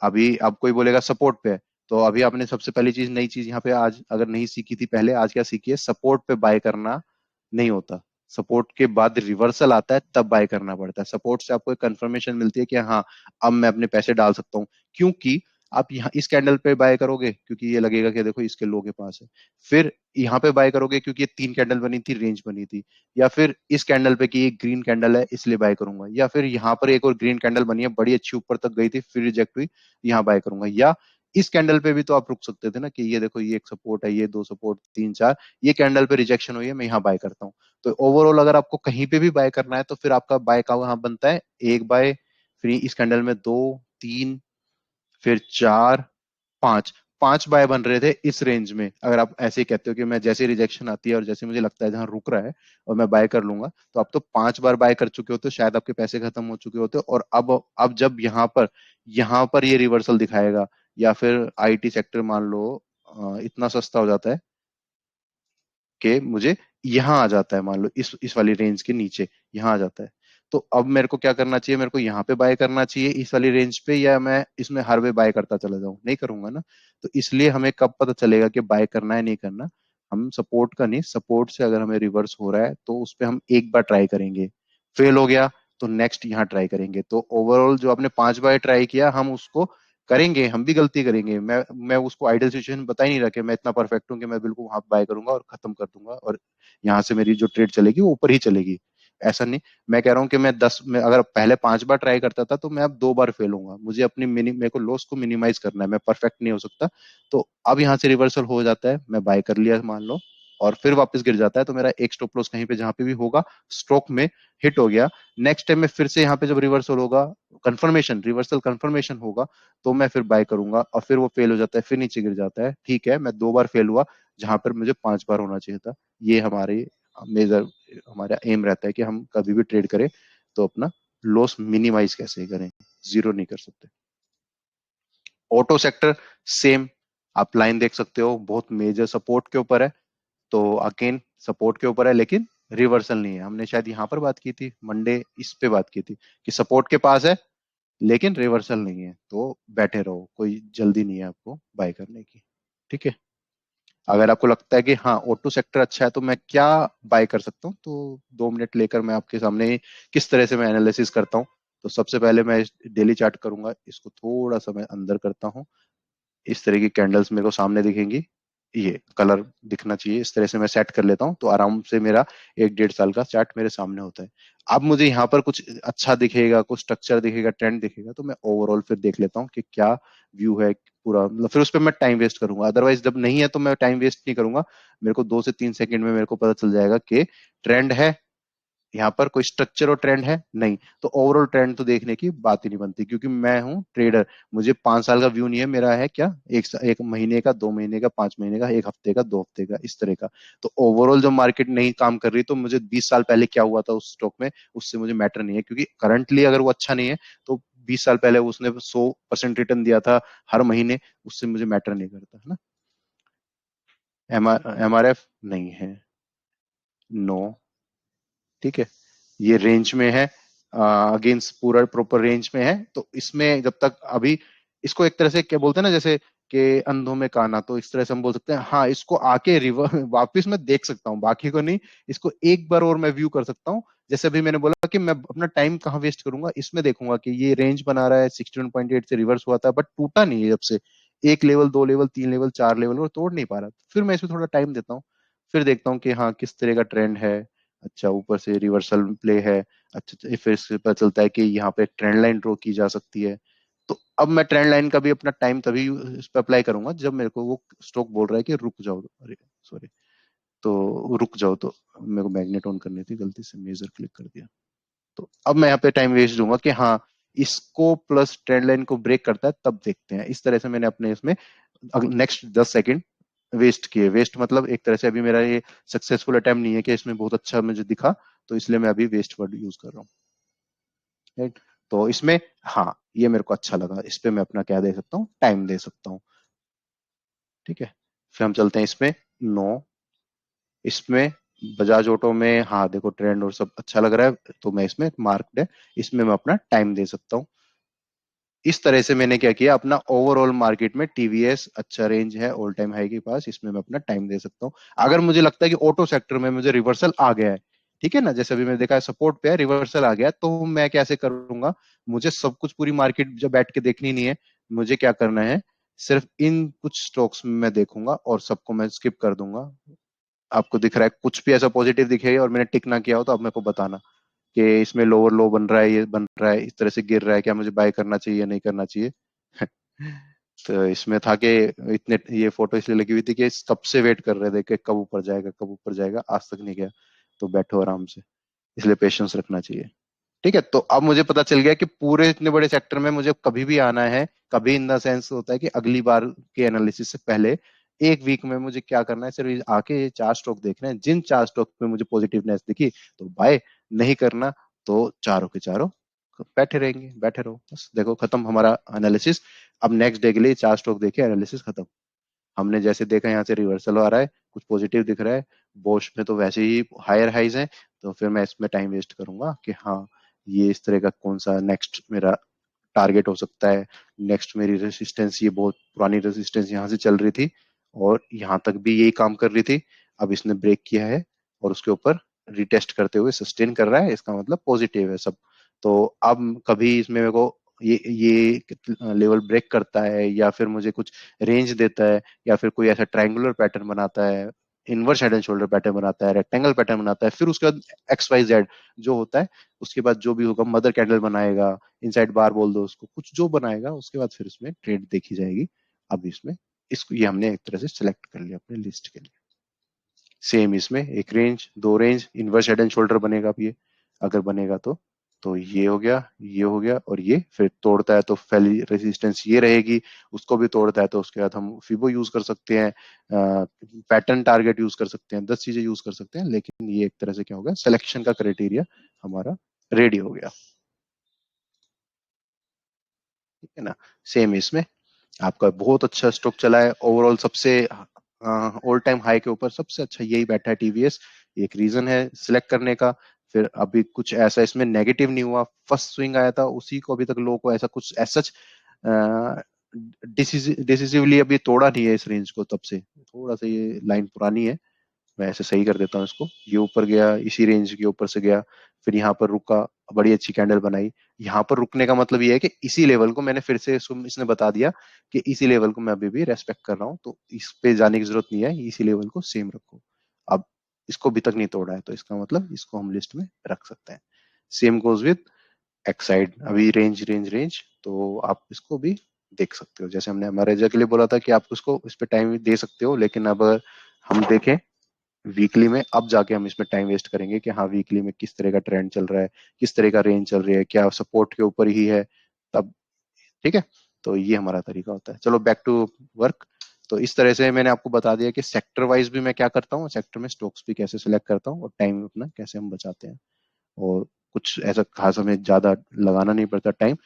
अभी अब कोई बोलेगा सपोर्ट पे है, तो अभी आपने सबसे पहली चीज, नई चीज यहाँ पे आज अगर नहीं सीखी थी पहले, आज क्या सीखी है, सपोर्ट पे बाय करना नहीं होता। सपोर्ट के बाद रिवर्सल आता है, तब बाय करना पड़ता है। सपोर्ट से आपको एक कंफर्मेशन मिलती है कि हाँ अब मैं अपने पैसे डाल सकता हूँ, क्योंकि आप यहाँ इस कैंडल पे बाय करोगे क्योंकि ये लगेगा कि देखो इसके लो के पास है। फिर यहाँ पे बाय करोगे क्योंकि ये 3 कैंडल बनी थी, रेंज बनी थी। या फिर इस कैंडल पे कि ये ग्रीन कैंडल है इसलिए बाय करूंगा। या फिर यहाँ पर एक और ग्रीन कैंडल बनी है, बड़ी अच्छी ऊपर तक गई थी, फिर रिजेक्ट हुई, यहाँ बाय करूंगा। या इस कैंडल पे भी तो आप रुक सकते थे ना, कि ये देखो ये एक सपोर्ट है, ये दो सपोर्ट, तीन चार, ये कैंडल पे रिजेक्शन हुई है, मैं यहाँ बाय करता हूँ। तो ओवरऑल अगर आपको कहीं पे भी बाय करना है, तो फिर आपका बाय का वहां बनता है एक बाय, फिर इस कैंडल में दो, तीन, फिर चार, पांच। पांच बाय बन रहे थे इस रेंज में। अगर आप ऐसे ही कहते हो कि मैं जैसे रिजेक्शन आती है और जैसे मुझे लगता है जहां रुक रहा है और मैं बाय कर लूंगा, तो आप तो 5 बार बाय कर चुके होते, शायद आपके पैसे खत्म हो चुके होते। और अब जब यहाँ पर ये रिवर्सल दिखाएगा, या फिर आईटी सेक्टर मान लो इतना सस्ता हो जाता है कि मुझे यहाँ आ जाता है, मान लो इस वाली रेंज के नीचे यहाँ आ जाता है, तो अब मेरे को क्या करना चाहिए, मेरे को यहाँ पे बाय करना चाहिए इस वाली रेंज पे, या मैं इसमें हर वे बाय करता चला जाऊं? नहीं करूंगा ना। तो इसलिए हमें कब पता चलेगा कि बाय करना है नहीं करना? हम सपोर्ट का नहीं, सपोर्ट से अगर हमें रिवर्स हो रहा है तो उस पर हम एक बार ट्राई करेंगे, फेल हो गया तो नेक्स्ट यहाँ ट्राई करेंगे। तो ओवरऑल जो आपने 5 बार ट्राई किया, हम उसको करेंगे, हम भी गलती करेंगे। मैं उसको आइडियल सिचुएशन बता ही नहीं रहा कि मैं इतना परफेक्ट हूँ कि मैं बिल्कुल वहां बाय करूंगा और खत्म कर दूंगा, और यहाँ से मेरी जो ट्रेड चलेगी वो ऊपर ही चलेगी। ऐसा नहीं। मैं कह रहा हूँ कि मैं अगर पहले 5 बार ट्राई करता था, तो मैं अब 2 बार फेल होऊंगा। मुझे अपनी मेरे को लॉस को मिनिमाइज करना है, मैं परफेक्ट नहीं हो सकता। तो अब यहाँ से रिवर्सल हो जाता है, मैं बाय कर लिया मान लो, और फिर वापस गिर जाता है, तो मेरा एक स्टॉप लॉस कहीं पे जहां पे भी होगा स्ट्रोक में हिट हो गया। नेक्स्ट टाइम में फिर से यहाँ पे जब रिवर्सल होगा, रिवर्सल कंफर्मेशन होगा, तो मैं फिर बाय करूंगा। और फिर वो फेल हो जाता है, फिर नीचे गिर जाता है, ठीक है, मैं 2 बार फेल हुआ जहां पर मुझे 5 बार होना चाहिए था। ये हमारे मेजर हमारा एम रहता है कि हम कभी भी ट्रेड करें तो अपना लॉस मिनिमाइज कैसे करें, जीरो नहीं कर सकते। ऑटो सेक्टर सेम, आप लाइन देख सकते हो, बहुत मेजर सपोर्ट के ऊपर है। तो अगेन सपोर्ट के ऊपर है, लेकिन रिवर्सल नहीं है। हमने शायद यहाँ पर बात की थी मंडे, इस पे बात की थी कि सपोर्ट के पास है लेकिन रिवर्सल नहीं है, तो बैठे रहो, कोई जल्दी नहीं है आपको बाय करने की। ठीक है, अगर आपको लगता है कि हाँ ऑटो सेक्टर अच्छा है तो मैं क्या बाय कर सकता हूँ, तो 2 मिनट लेकर मैं आपके सामने किस तरह से मैं एनालिसिस करता हूँ। तो सबसे पहले मैं डेली चार्ट करूंगा, इसको थोड़ा सा मैं अंदर करता हूँ। इस तरह की कैंडल्स मेरे को सामने दिखेंगी, ये कलर दिखना चाहिए, इस तरह से मैं सेट कर लेता हूँ तो आराम से मेरा 1 1.5 साल का चार्ट मेरे सामने होता है। अब मुझे यहाँ पर कुछ अच्छा दिखेगा, कुछ स्ट्रक्चर दिखेगा, ट्रेंड दिखेगा, तो मैं ओवरऑल फिर देख लेता हूँ कि क्या व्यू है पूरा, मतलब फिर उस पर मैं टाइम वेस्ट करूंगा। अदरवाइज जब नहीं है तो मैं टाइम वेस्ट नहीं करूंगा, मेरे को 2 से 3 सेकंड में मेरे को पता चल जाएगा कि ट्रेंड है, यहाँ पर कोई स्ट्रक्चर और ट्रेंड है नहीं, तो ओवरऑल ट्रेंड तो देखने की बात ही नहीं बनती, क्योंकि मैं हूँ ट्रेडर। मुझे 5 साल का व्यू नहीं है, मेरा है क्या, एक महीने का, 2 महीने का, 5 महीने का, एक हफ्ते का, 2 हफ्ते का, इस तरह का। तो ओवरऑल जो मार्केट नहीं काम कर रही तो मुझे 20 साल पहले क्या हुआ था उस स्टॉक में, उससे मुझे मैटर नहीं है, क्योंकि करंटली अगर वो अच्छा नहीं है तो 20 साल पहले उसने 100% रिटर्न दिया था हर महीने, उससे मुझे मैटर नहीं करता है ना। MRF नहीं है, नो। ठीक है, ये रेंज में है, अगेंस्ट पूरा प्रॉपर रेंज में है, तो इसमें जब तक अभी, इसको एक तरह से क्या बोलते हैं ना, जैसे कि अंधों में काना, तो इस तरह से हम बोल सकते हैं हाँ, इसको आके रिवर वापिस मैं देख सकता हूँ, बाकी को नहीं। इसको एक बार और मैं व्यू कर सकता हूँ, जैसे अभी मैंने बोला कि मैं अपना टाइम कहाँ वेस्ट करूंगा, इसमें देखूंगा कि ये रेंज बना रहा है 61.8 से रिवर्स हुआ था बट टूटा नहीं है जब से, 1 लेवल, 2 लेवल, 3 लेवल, 4 लेवल और तोड़ नहीं पा रहा, फिर मैं इसमें थोड़ा टाइम देता हूँ, फिर देखता हूँ कि हाँ किस तरह का ट्रेंड है। अच्छा, ऊपर से रिवर्सल प्ले है, अच्छा अच्छा, फिर इससे पता चलता है कि यहाँ पे ट्रेंड लाइन ड्रॉ की जा सकती है। तो अब मैं ट्रेंड लाइन का भी अपना टाइम तभी इस पर अप्लाई करूंगा जब मेरे को वो स्टॉक बोल रहा है कि रुक जाओ, अरे सॉरी, तो रुक जाओ, तो मेरे को मैग्नेट ऑन करनी थी, गलती से मेजर क्लिक कर दिया। तो अब मैं यहाँ पे टाइम वेस्ट दूंगा कि हाँ इसको प्लस ट्रेंड लाइन को ब्रेक करता है तब देखते हैं। इस तरह से मैंने अपने इसमें नेक्स्ट 10 सेकंड वेस्ट किए। वेस्ट मतलब एक तरह से अभी मेरा ये सक्सेसफुल अटेम्प्ट नहीं है कि इसमें बहुत अच्छा मुझे दिखा, तो इसलिए मैं अभी वेस्ट वर्ड यूज कर रहा हूँ। राइट, तो इसमें हाँ ये मेरे को अच्छा लगा, इस पे मैं अपना क्या दे सकता हूँ, टाइम दे सकता हूँ। ठीक है, फिर हम चलते हैं इसमें। नो, इसमें बजाज ऑटो में हाँ देखो ट्रेंड और सब अच्छा लग रहा है, तो मैं इसमें मार्क्ड है, इसमें मैं अपना टाइम दे सकता हूँ। इस तरह से मैंने क्या किया, अपना ओवरऑल मार्केट में टीवीएस अच्छा रेंज है ऑल टाइम हाई के पास, इसमें मैं अपना टाइम दे सकता हूँ। अगर मुझे लगता है कि ऑटो सेक्टर में मुझे रिवर्सल आ गया है, ठीक है ना, जैसे अभी मैंने देखा है सपोर्ट पे है, रिवर्सल आ गया है, तो मैं कैसे करूंगा, मुझे सब कुछ पूरी मार्केट जब बैठ के देखनी नहीं है, मुझे क्या करना है, सिर्फ इन कुछ स्टॉक्स में मैं देखूंगा और सबको मैं स्किप कर दूंगा। आपको दिख रहा है कुछ भी ऐसा पॉजिटिव दिखेगा और मैंने टिक ना किया हो तो आप मेरे को बताना कि इसमें लोअर लो बन रहा है, ये बन रहा है, इस तरह से गिर रहा है, क्या मुझे बाय करना चाहिए या नहीं करना चाहिए। तो इसमें था कि इतने, ये फोटो इसलिए लगी हुई थी कि कब से वेट कर रहे थे कि कब ऊपर जाएगा, कब ऊपर जाएगा, आज तक नहीं गया, तो बैठो आराम से, इसलिए पेशेंस रखना चाहिए। ठीक है, तो अब मुझे पता चल गया कि पूरे इतने बड़े सेक्टर में मुझे कभी भी आना है, कभी इन द सेंस होता है कि अगली बार के एनालिसिस से पहले 1 वीक में मुझे क्या करना है, सिर्फ आके ये 4 स्टॉक देखना है, जिन 4 स्टॉक में मुझे पॉजिटिवनेस दिखी तो बाय, नहीं करना तो चारों के चारों बैठे रहेंगे, बैठे रहो, बस देखो खत्म हमारा एनालिसिस। अब नेक्स्ट डे के लिए 4 स्टॉक देखे, एनालिसिस खत्म। हमने जैसे देखा यहाँ से रिवर्सल आ रहा है, कुछ पॉजिटिव दिख रहा है, बोश में तो वैसे ही हायर हाइज है, तो फिर मैं इसमें टाइम वेस्ट करूंगा कि हाँ ये इस तरह का कौन सा नेक्स्ट मेरा टारगेट हो सकता है। नेक्स्ट मेरी रेसिस्टेंस, ये बहुत पुरानी रेसिस्टेंस यहाँ से चल रही थी और यहाँ तक भी यही काम कर रही थी, अब इसने ब्रेक किया है और उसके ऊपर रिटेस्ट करते हुए सस्टेन कर रहा है, इसका मतलब पॉजिटिव है सब। तो अब कभी इसमें मेरे को ये लेवल ब्रेक करता है या फिर मुझे कुछ रेंज देता है या फिर कोई ऐसा ट्रायंगुलर पैटर्न बनाता है, inverse head and shoulder pattern बनाता है, रेक्टेंगल पैटर्न बनाता है, फिर उसके बाद XYZ जो होता है, उसके बाद जो भी होगा, मदर कैंडल बनाएगा, इनसाइड बार बोल दो उसको, कुछ जो बनाएगा उसके बाद फिर इसमें ट्रेड देखी जाएगी। अब इसमें इसको ये हमने एक तरह से सिलेक्ट कर लिया अपने लिस्ट के लिए। सेम इसमें एक range, 2 range, inverse head and shoulder बनेगा अब ये, अगर बनेगा तो ये हो गया, ये हो गया, और ये फिर तोड़ता है तो पहली रेजिस्टेंस ये रहेगी, उसको भी तोड़ता है तो उसके बाद हम फिबो यूज कर सकते हैं, पैटर्न टारगेट यूज कर सकते हैं, 10 चीजें यूज कर सकते हैं, लेकिन ये एक तरह से क्या हो गया, सिलेक्शन का क्राइटेरिया हमारा रेडी हो गया। ठीक है ना, सेम इसमें आपका बहुत अच्छा स्टॉक चला है ओवरऑल, सबसे ऑल टाइम हाई के ऊपर सबसे अच्छा यही बैठा है टीवीएस, एक रीजन है सिलेक्ट करने का। फिर अभी कुछ ऐसा इसमें नेगेटिव नहीं हुआ, फर्स्ट स्विंग आया था उसी को अभी तक लो को ऐसा कुछ सच डिसिसिवली अभी तोड़ा नहीं है इस रेंज को, तब से थोड़ा सा ये लाइन पुरानी है। मैं ऐसे सही कर देता हूँ इसको। ये ऊपर गया, इसी रेंज के ऊपर से गया, फिर यहाँ पर रुका, बड़ी अच्छी कैंडल बनाई। यहाँ पर रुकने का मतलब ये है कि इसी लेवल को मैंने फिर से इसने बता दिया कि इसी लेवल को मैं अभी भी रेस्पेक्ट कर रहा हूँ, तो इस पे जाने की जरूरत नहीं है, इसी लेवल को सेम रखो। अब इसको अभी तक नहीं तोड़ा है तो इसका मतलब इसको हम लिस्ट में रख सकते हैं। सेम गोज विद एक्साइड, अभी रेंज रेंज रेंज, तो आप इसको भी देख सकते हो। जैसे हमने हमारे के लिए बोला था कि आप उसको इस पे टाइम दे सकते हो, लेकिन अब हम देखें वीकली में, अब जाके हम इसमें टाइम वेस्ट करेंगे कि हाँ वीकली में किस तरह का ट्रेंड चल रहा है, किस तरह का रेंज चल रही है, क्या सपोर्ट के ऊपर ही है तब। ठीक है, तो ये हमारा तरीका होता है। चलो बैक टू वर्क। तो इस तरह से मैंने आपको बता दिया कि सेक्टर वाइज भी मैं क्या करता हूँ, सेक्टर में स्टॉक्स भी कैसे सिलेक्ट करता हूँ और टाइम अपना कैसे हम बचाते हैं। और कुछ ऐसा खास हमें ज्यादा लगाना नहीं पड़ता टाइम,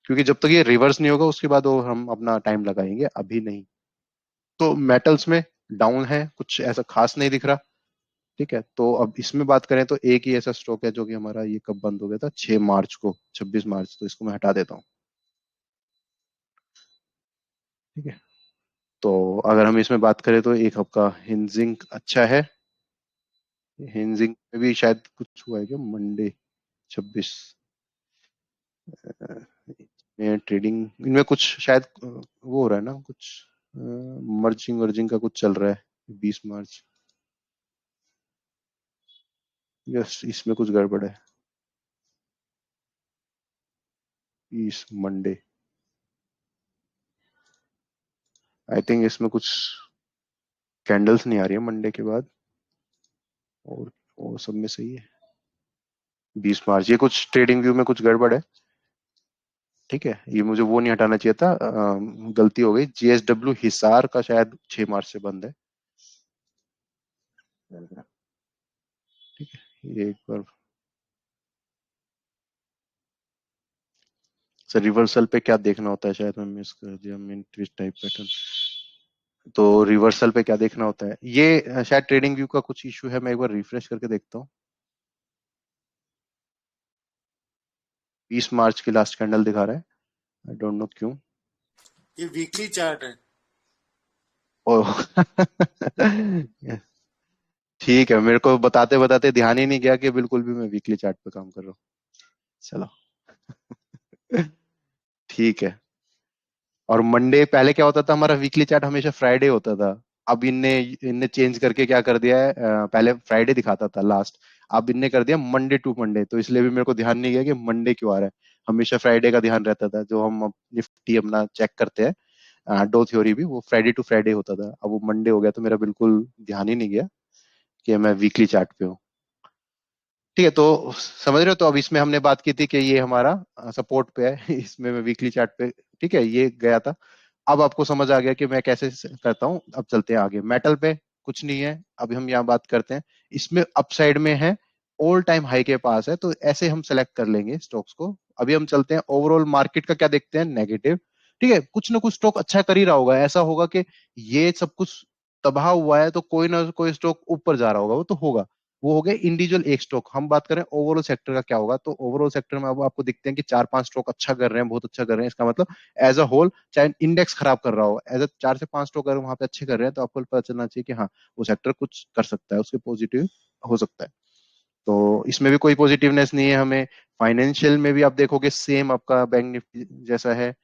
क्योंकि जब तक ये रिवर्स नहीं होगा उसके बाद वो हम अपना टाइम लगाएंगे, अभी नहीं। तो मेटल्स में डाउन है, कुछ ऐसा खास नहीं दिख रहा। ठीक है, तो अब इसमें बात करें तो एक ही ऐसा स्टॉक है जो कि हमारा ये कब बंद हो गया था, 6 मार्च को, 26 मार्च, तो इसको मैं हटा देता हूँ। ठीक है, तो अगर हम इसमें बात करें तो एक आपका हिंजिंग अच्छा है। हिंजिंग में भी शायद कुछ हुआ है क्या, मंडे 26 में ट्रेडिंग, इनमें कुछ शायद वो हो रहा है ना, कुछ मर्जिंग वर्जिंग का कुछ चल रहा है 20 मार्च। यस, इसमें कुछ गड़बड़ है। इस मंडे आई थिंक इसमें कुछ कैंडल्स नहीं आ रही है मंडे के बाद, और सब में सही है। 20 मार्च, ये कुछ ट्रेडिंग व्यू में कुछ गड़बड़ है। ठीक है, ये मुझे वो नहीं हटाना चाहिए था, गलती हो गई। जीएसडब्ल्यू हिसार का शायद 6 मार्च से बंद है। ठीक है, ये एक बार सर रिवर्सल पे क्या देखना होता है, शायद मैं मिस कर दिया, मेन ट्विस्ट टाइप पैटर्न। तो रिवर्सल पे क्या देखना होता है, ये शायद ट्रेडिंग व्यू का कुछ इशू है, मैं एक बार रिफ्रेश करके देखता हूँ। 20 मार्च की लास्ट कैंडल दिखा रहा है, आई डोंट नो क्यों। ये वीकली चार्ट है। ओह ठीक है, मेरे को बताते बताते ध्यान ही नहीं गया कि बिल्कुल भी मैं वीकली चार्ट पे काम कर रहा हूँ। चलो ठीक है। और मंडे पहले क्या होता था, हमारा वीकली चार्ट हमेशा फ्राइडे होता था। अब इनने इनने चेंज करके क्या कर दिया है, पहले फ्राइडे दिखाता था लास्ट, अब इनने कर दिया मंडे टू मंडे, तो इसलिए भी मेरे को ध्यान नहीं गया कि मंडे क्यों आ रहा है। हमेशा फ्राइडे का ध्यान रहता था, जो हम निफ्टी अपना चेक करते हैं, डो थ्योरी भी वो फ्राइडे टू फ्राइडे होता था, अब वो मंडे हो गया, तो मेरा बिल्कुल ध्यान ही नहीं गया कि मैं वीकली चार्ट पे हूँ। ठीक है, तो समझ रहे हो, तो अब इसमें हमने बात की थी कि ये हमारा सपोर्ट पे है इसमें मैं वीकली चार्ट पे, ठीक है, ये गया था। अब आपको समझ आ गया कि मैं कैसे करता हूँ। अब चलते हैं आगे, मेटल पे कुछ नहीं है, अभी हम यहाँ बात करते हैं। इसमें अपसाइड में है, ऑल टाइम हाई के पास है, तो ऐसे हम सेलेक्ट कर लेंगे स्टॉक्स को। अभी हम चलते हैं ओवरऑल मार्केट का क्या देखते हैं, नेगेटिव। ठीक है, कुछ ना कुछ स्टॉक अच्छा कर ही रहा होगा, ऐसा होगा कि ये सब कुछ तबाह हुआ है तो कोई ना कोई स्टॉक ऊपर जा रहा होगा, वो तो होगा। वो हो गए इंडिविजुअल एक स्टॉक। हम बात करें ओवरऑल सेक्टर का क्या होगा, तो ओवरऑल सेक्टर में अब आपको दिखते हैं कि 4-5 स्टॉक अच्छा कर रहे हैं, बहुत अच्छा कर रहे हैं, इसका मतलब एज अ होल, चाहे इंडेक्स खराब कर रहा हो, एज अ 4 से 5 स्टॉक अगर वहां पे अच्छे कर रहे हैं, तो आपको पता चलना चाहिए कि हाँ वो सेक्टर कुछ कर सकता है, उसके पॉजिटिव हो सकता है। तो इसमें भी कोई पॉजिटिवनेस नहीं है हमें। फाइनेंशियल में भी आप देखोगे सेम आपका बैंक निफ्टी जैसा है,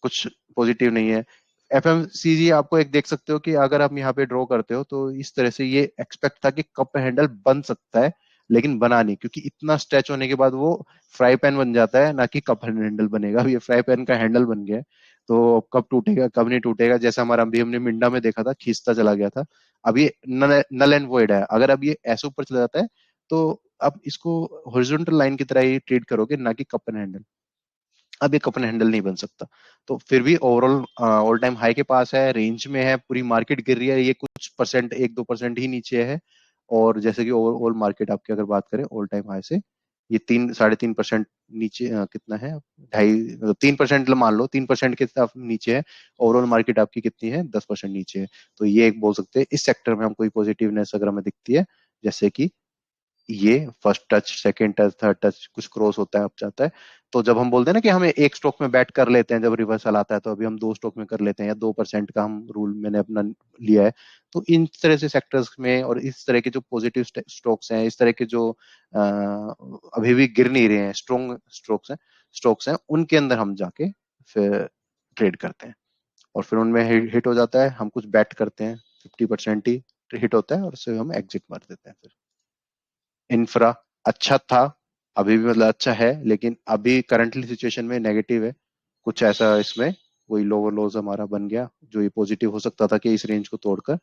कुछ पॉजिटिव नहीं है। एफएमसीजी आपको एक देख सकते हो कि अगर आप यहाँ पे ड्रॉ करते हो तो इस तरह से ये एक्सपेक्ट था कि कप हैंडल बन सकता है, लेकिन बना नहीं, क्योंकि इतना स्ट्रेच होने के बाद वो फ्राई पैन बन जाता है, ना कि कप हैंडल बनेगा। अब ये फ्राई पैन का हैंडल बन गया है, तो कब टूटेगा कब नहीं टूटेगा, जैसा हमारा अभी हमने मिंडा में देखा था, खींचता चला गया था। अब ये नल एंड वॉइड है, अगर अब ये ऐसे ऊपर चला जाता है तो अब इसको हॉरिजॉन्टल लाइन की तरह ही ट्रीट करोगे, ना कि कप एंड हैंडल। अब एक अपन हैंडल नहीं बन सकता। तो फिर भी ओवरऑल ऑल टाइम हाई के पास है, रेंज में है, पूरी मार्केट गिर रही है, ये कुछ परसेंट 1-2% ही नीचे है। और जैसे कि ओवरऑल मार्केट आपकी अगर बात करें ऑल टाइम हाई से, ये 3-3.5% नीचे, कितना है, 2.5 3% मान लो, 3% के तरफ नीचे है। ओवरऑल मार्केट आपकी कितनी है, 10% नीचे है। तो ये एक बोल सकते हैं इस सेक्टर में हम कोई पॉजिटिवनेस अगर हमें दिखती है, जैसे कि ये first touch, second touch, third touch कुछ क्रॉस होता है, अप जाता है। तो जब हम बोलते हैं ना कि हमें एक स्ट्रोक में बैट कर लेते हैं, जब रिवर्सल आता है तो अभी हम 2 स्ट्रोक में कर लेते हैं, या 2% का हम रूल मैंने अपना लिया है। तो इन तरह से सेक्टर्स में और इस तरह के जो पॉजिटिव स्ट्रोक्स हैं, इस तरह के जो अभी भी गिर नहीं रहे हैं स्ट्रोंग स्ट्रोक्स हैं उनके अंदर हम जाके फिर ट्रेड करते हैं। और फिर उनमें हिट हो जाता है, हम कुछ बैट करते हैं, 50% ही हिट होता है और उससे हम एग्जिट मार देते हैं। फिर इंफ्रा अच्छा था, अभी भी मतलब अच्छा है, लेकिन अभी करंटली सिचुएशन में नेगेटिव है। कुछ ऐसा इसमें वही लोअर लोज हमारा बन गया, जो ये पॉजिटिव हो सकता था कि इस रेंज को तोड़कर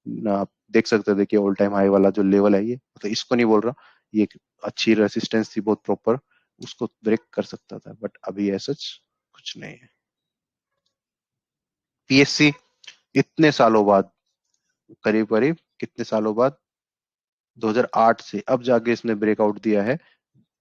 ना, आप देख सकते थे कि ऑल टाइम हाई वाला जो लेवल है, ये मतलब इसको नहीं बोल रहा, ये एक अच्छी रेसिस्टेंस थी बहुत प्रॉपर, उसको ब्रेक कर सकता था, बट अभी ऐसा कुछ नहीं है। पीएससी इतने सालों बाद, करीब करीब कितने सालों बाद, 2008 से अब जाके इसने ब्रेकआउट दिया है।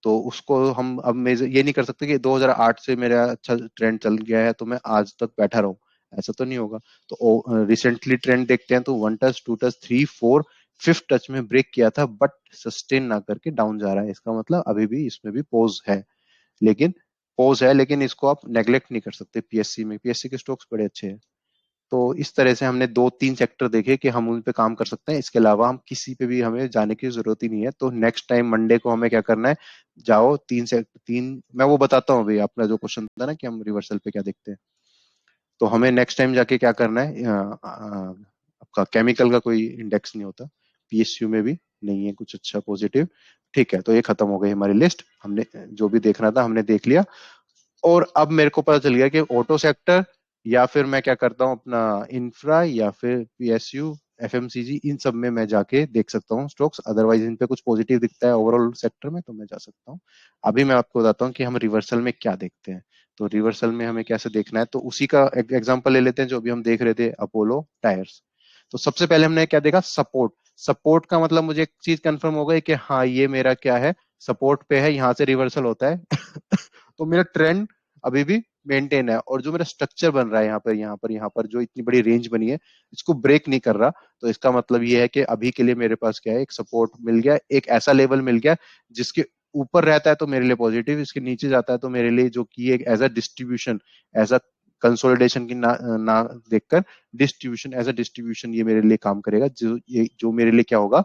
तो उसको हम अब मेजर ये नहीं कर सकते कि 2008 से मेरा अच्छा ट्रेंड चल गया है तो मैं आज तक बैठा रहूं, ऐसा तो नहीं होगा। तो रिसेंटली ट्रेंड देखते हैं तो 1 टच, 2 टच, 3, 4, फिफ्थ टच में ब्रेक किया था, बट सस्टेन ना करके डाउन जा रहा है। इसका मतलब अभी भी इसमें भी पोज है, लेकिन इसको आप नेग्लेक्ट नहीं कर सकते। पीएससी में पीएससी के स्टॉक्स बड़े अच्छे हैं। तो इस तरह से हमने 2-3 सेक्टर देखे कि हम उन पे काम कर सकते हैं, इसके अलावा हम किसी पे भी हमें जाने की जरूरत ही नहीं है। तो नेक्स्ट टाइम मंडे को हमें क्या करना है, जाओ 3 मैं वो बताता हूँ अभी, अपना जो क्वेश्चन था ना कि हम रिवर्सल पे क्या देखते हैं। तो हमें नेक्स्ट टाइम जाके क्या करना है, आपका केमिकल का कोई इंडेक्स नहीं होता, पीएसयू में भी नहीं है कुछ अच्छा पॉजिटिव। ठीक है, तो ये खत्म हो गई हमारी लिस्ट, हमने जो भी देखना था हमने देख लिया। और अब मेरे को पता चल गया कि ऑटो सेक्टर, या फिर मैं क्या करता हूँ अपना इंफ्रा, या फिर पीएसयू, एफएमसीजी, इन सब में मैं जाके देख सकता हूँ स्टॉक्स। अदरवाइज इन पे कुछ पॉजिटिव दिखता है ओवरऑल सेक्टर में तो मैं जा सकता हूँ। अभी मैं आपको बताता हूँ कि हम रिवर्सल में क्या देखते हैं। तो रिवर्सल में हमें कैसे देखना है, तो उसी का एग्जांपल ले लेते हैं जो अभी हम देख रहे थे, अपोलो टायर्स। तो सबसे पहले हमने क्या देखा, सपोर्ट। सपोर्ट का मतलब मुझे एक चीज कंफर्म हो गई कि हाँ ये मेरा क्या है, सपोर्ट पे है, यहाँ से रिवर्सल होता है तो मेरा ट्रेंड अभी भी मेंटेन है, और जो मेरा स्ट्रक्चर बन रहा है यहाँ पर जो इतनी बड़ी रेंज बनी है, इसको ब्रेक नहीं कर रहा। तो इसका मतलब ये है कि अभी के लिए मेरे पास क्या है, एक सपोर्ट मिल गया, एक ऐसा लेवल मिल गया जिसके ऊपर रहता है तो मेरे लिए पॉजिटिव, इसके नीचे जाता है तो मेरे लिए जो कि एक as a distribution, as a consolidation की ना देखकर, डिस्ट्रीब्यूशन, एज अ डिस्ट्रीब्यूशन ये मेरे लिए काम करेगा, जो मेरे लिए क्या होगा,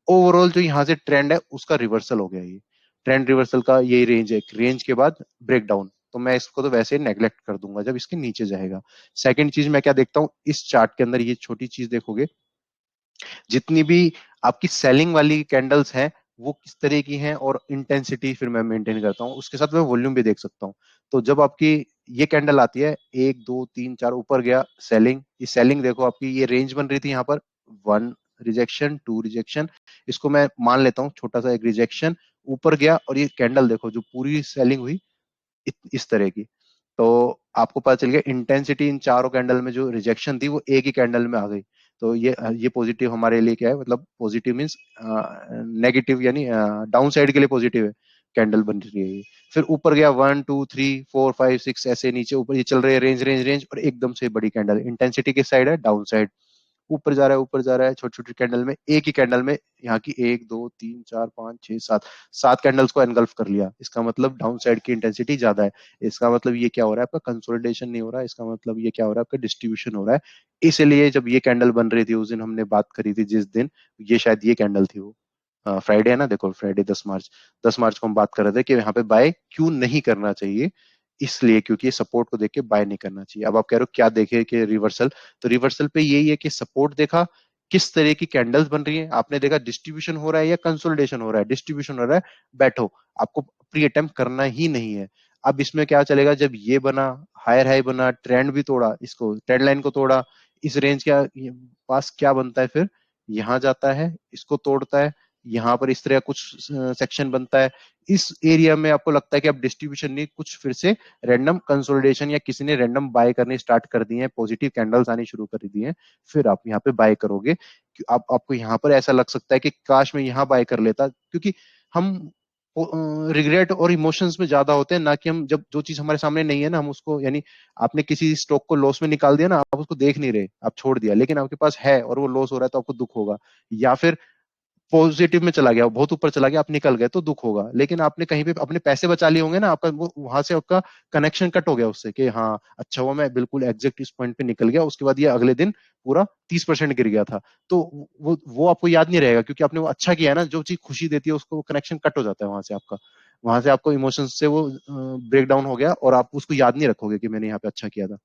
ओवरऑल जो यहाँ से ट्रेंड है उसका रिवर्सल हो गया। ये ट्रेंड रिवर्सल का यही रेंज है, रेंज के बाद ब्रेकडाउन। तो मैं इसको तो वैसे ही नेग्लेक्ट कर दूंगा जब इसके नीचे जाएगा। सेकंड चीज मैं क्या देखता हूँ इस चार्ट के अंदर, ये छोटी चीज देखोगे, जितनी भी आपकी सेलिंग वाली कैंडल्स हैं वो किस तरह की हैं, और इंटेंसिटी फिर मैं मेंटेन करता हूँ, उसके साथ मैं वॉल्यूम भी देख सकता हूँ। तो जब आपकी ये कैंडल आती है, 1, 2, 3, 4 ऊपर गया, सेलिंग, ये सेलिंग देखो आपकी, ये रेंज बन रही थी यहाँ पर, 1 रिजेक्शन, 2 रिजेक्शन, इसको मैं मान लेता हूँ छोटा सा एक रिजेक्शन, ऊपर गया, और ये कैंडल देखो जो पूरी सेलिंग हुई इस तरह की। तो आपको पता चल गया इंटेंसिटी इन चारों कैंडल में जो रिजेक्शन थी वो एक ही कैंडल में आ गई। तो ये पॉजिटिव हमारे लिए क्या है, मतलब पॉजिटिव मींस नेगेटिव, यानी डाउन साइड के लिए पॉजिटिव है, कैंडल बन रही है ये। फिर ऊपर गया 1, 2, 3, 4, 5, 6, ऐसे नीचे ऊपर ये चल रहे हैं, रेंज रेंज रेंज, और एकदम से बड़ी कैंडल, इंटेंसिटी किस साइड है, डाउन साइड, ऊपर जा रहा है, ऊपर जा रहा है, छोटी छोटी कैंडल में, एक ही कैंडल में यहाँ की 1, 2, 3, 4, 5, 6, 7, 7 कैंडल्स को एनगल्फ कर लिया। इसका मतलब डाउन साइड की इंटेंसिटी ज्यादा है। इसका मतलब ये क्या हो रहा है, आपका कंसोलिडेशन नहीं हो रहा है, इसका मतलब ये क्या हो रहा है, आपका डिस्ट्रीब्यूशन हो रहा है। इसलिए जब ये कैंडल बन रही थी उस दिन हमने बात करी थी, जिस दिन ये शायद ये कैंडल थी, वो फ्राइडे है ना, देखो फ्राइडे 10 मार्च, 10 मार्च को हम बात कर रहे थे कि यहाँ पे बाय क्यों नहीं करना चाहिए, इसलिए क्योंकि ये सपोर्ट को देख के बाय नहीं करना चाहिए। अब आप कह रहे हो क्या देखे कि रिवर्सल, तो रिवर्सल पे यही है कि सपोर्ट देखा, किस तरह की कैंडल्स बन रही है, आपने देखा डिस्ट्रीब्यूशन हो रहा है या कंसोलिडेशन हो रहा है, डिस्ट्रीब्यूशन हो रहा है, बैठो, आपको प्री अटेम्प्ट करना ही नहीं है। अब इसमें क्या चलेगा, जब ये बना, हायर हाई बना, ट्रेंड भी तोड़ा, इसको ट्रेंड लाइन को तोड़ा, इस रेंज के पास क्या बनता है, फिर यहाँ जाता है, इसको तोड़ता है, यहाँ पर इस तरह कुछ सेक्शन बनता है, इस एरिया में आपको लगता है कि अब डिस्ट्रीब्यूशन नहीं, कुछ फिर से रैंडम कंसोलिडेशन या किसी ने रैंडम बाय करने स्टार्ट कर दिए हैं, पॉजिटिव कैंडल्स आनी शुरू कर दी हैं, फिर आप यहाँ पे बाय करोगे। आपको यहाँ पर ऐसा लग सकता है कि काश मैं यहाँ बाय कर लेता, क्योंकि हम रिग्रेट और इमोशंस में ज्यादा होते हैं, ना कि हम जब जो चीज हमारे सामने नहीं है ना हम उसको, यानी आपने किसी स्टॉक को लॉस में निकाल दिया ना, आप उसको देख नहीं रहे, आप छोड़ दिया, लेकिन आपके पास है और वो लॉस हो रहा है तो आपको दुख होगा। या फिर पॉजिटिव में चला गया, बहुत ऊपर चला गया, आप निकल गए तो दुख होगा, लेकिन आपने कहीं पे अपने पैसे बचा लिए होंगे ना, आपका वो वहां से आपका कनेक्शन कट हो गया उससे कि हाँ अच्छा हुआ मैं बिल्कुल एग्जैक्ट इस पॉइंट पे निकल गया, उसके बाद ये अगले दिन पूरा 30% गिर गया था। तो वो आपको याद नहीं रहेगा, क्योंकि आपने वो अच्छा किया है ना, जो चीज खुशी देती है उसको कनेक्शन कट हो जाता है वहां से आपका, वहां से आपको इमोशंस से वो ब्रेक डाउन हो गया, और आप उसको याद नहीं रखोगे कि मैंने यहाँ पे अच्छा किया था।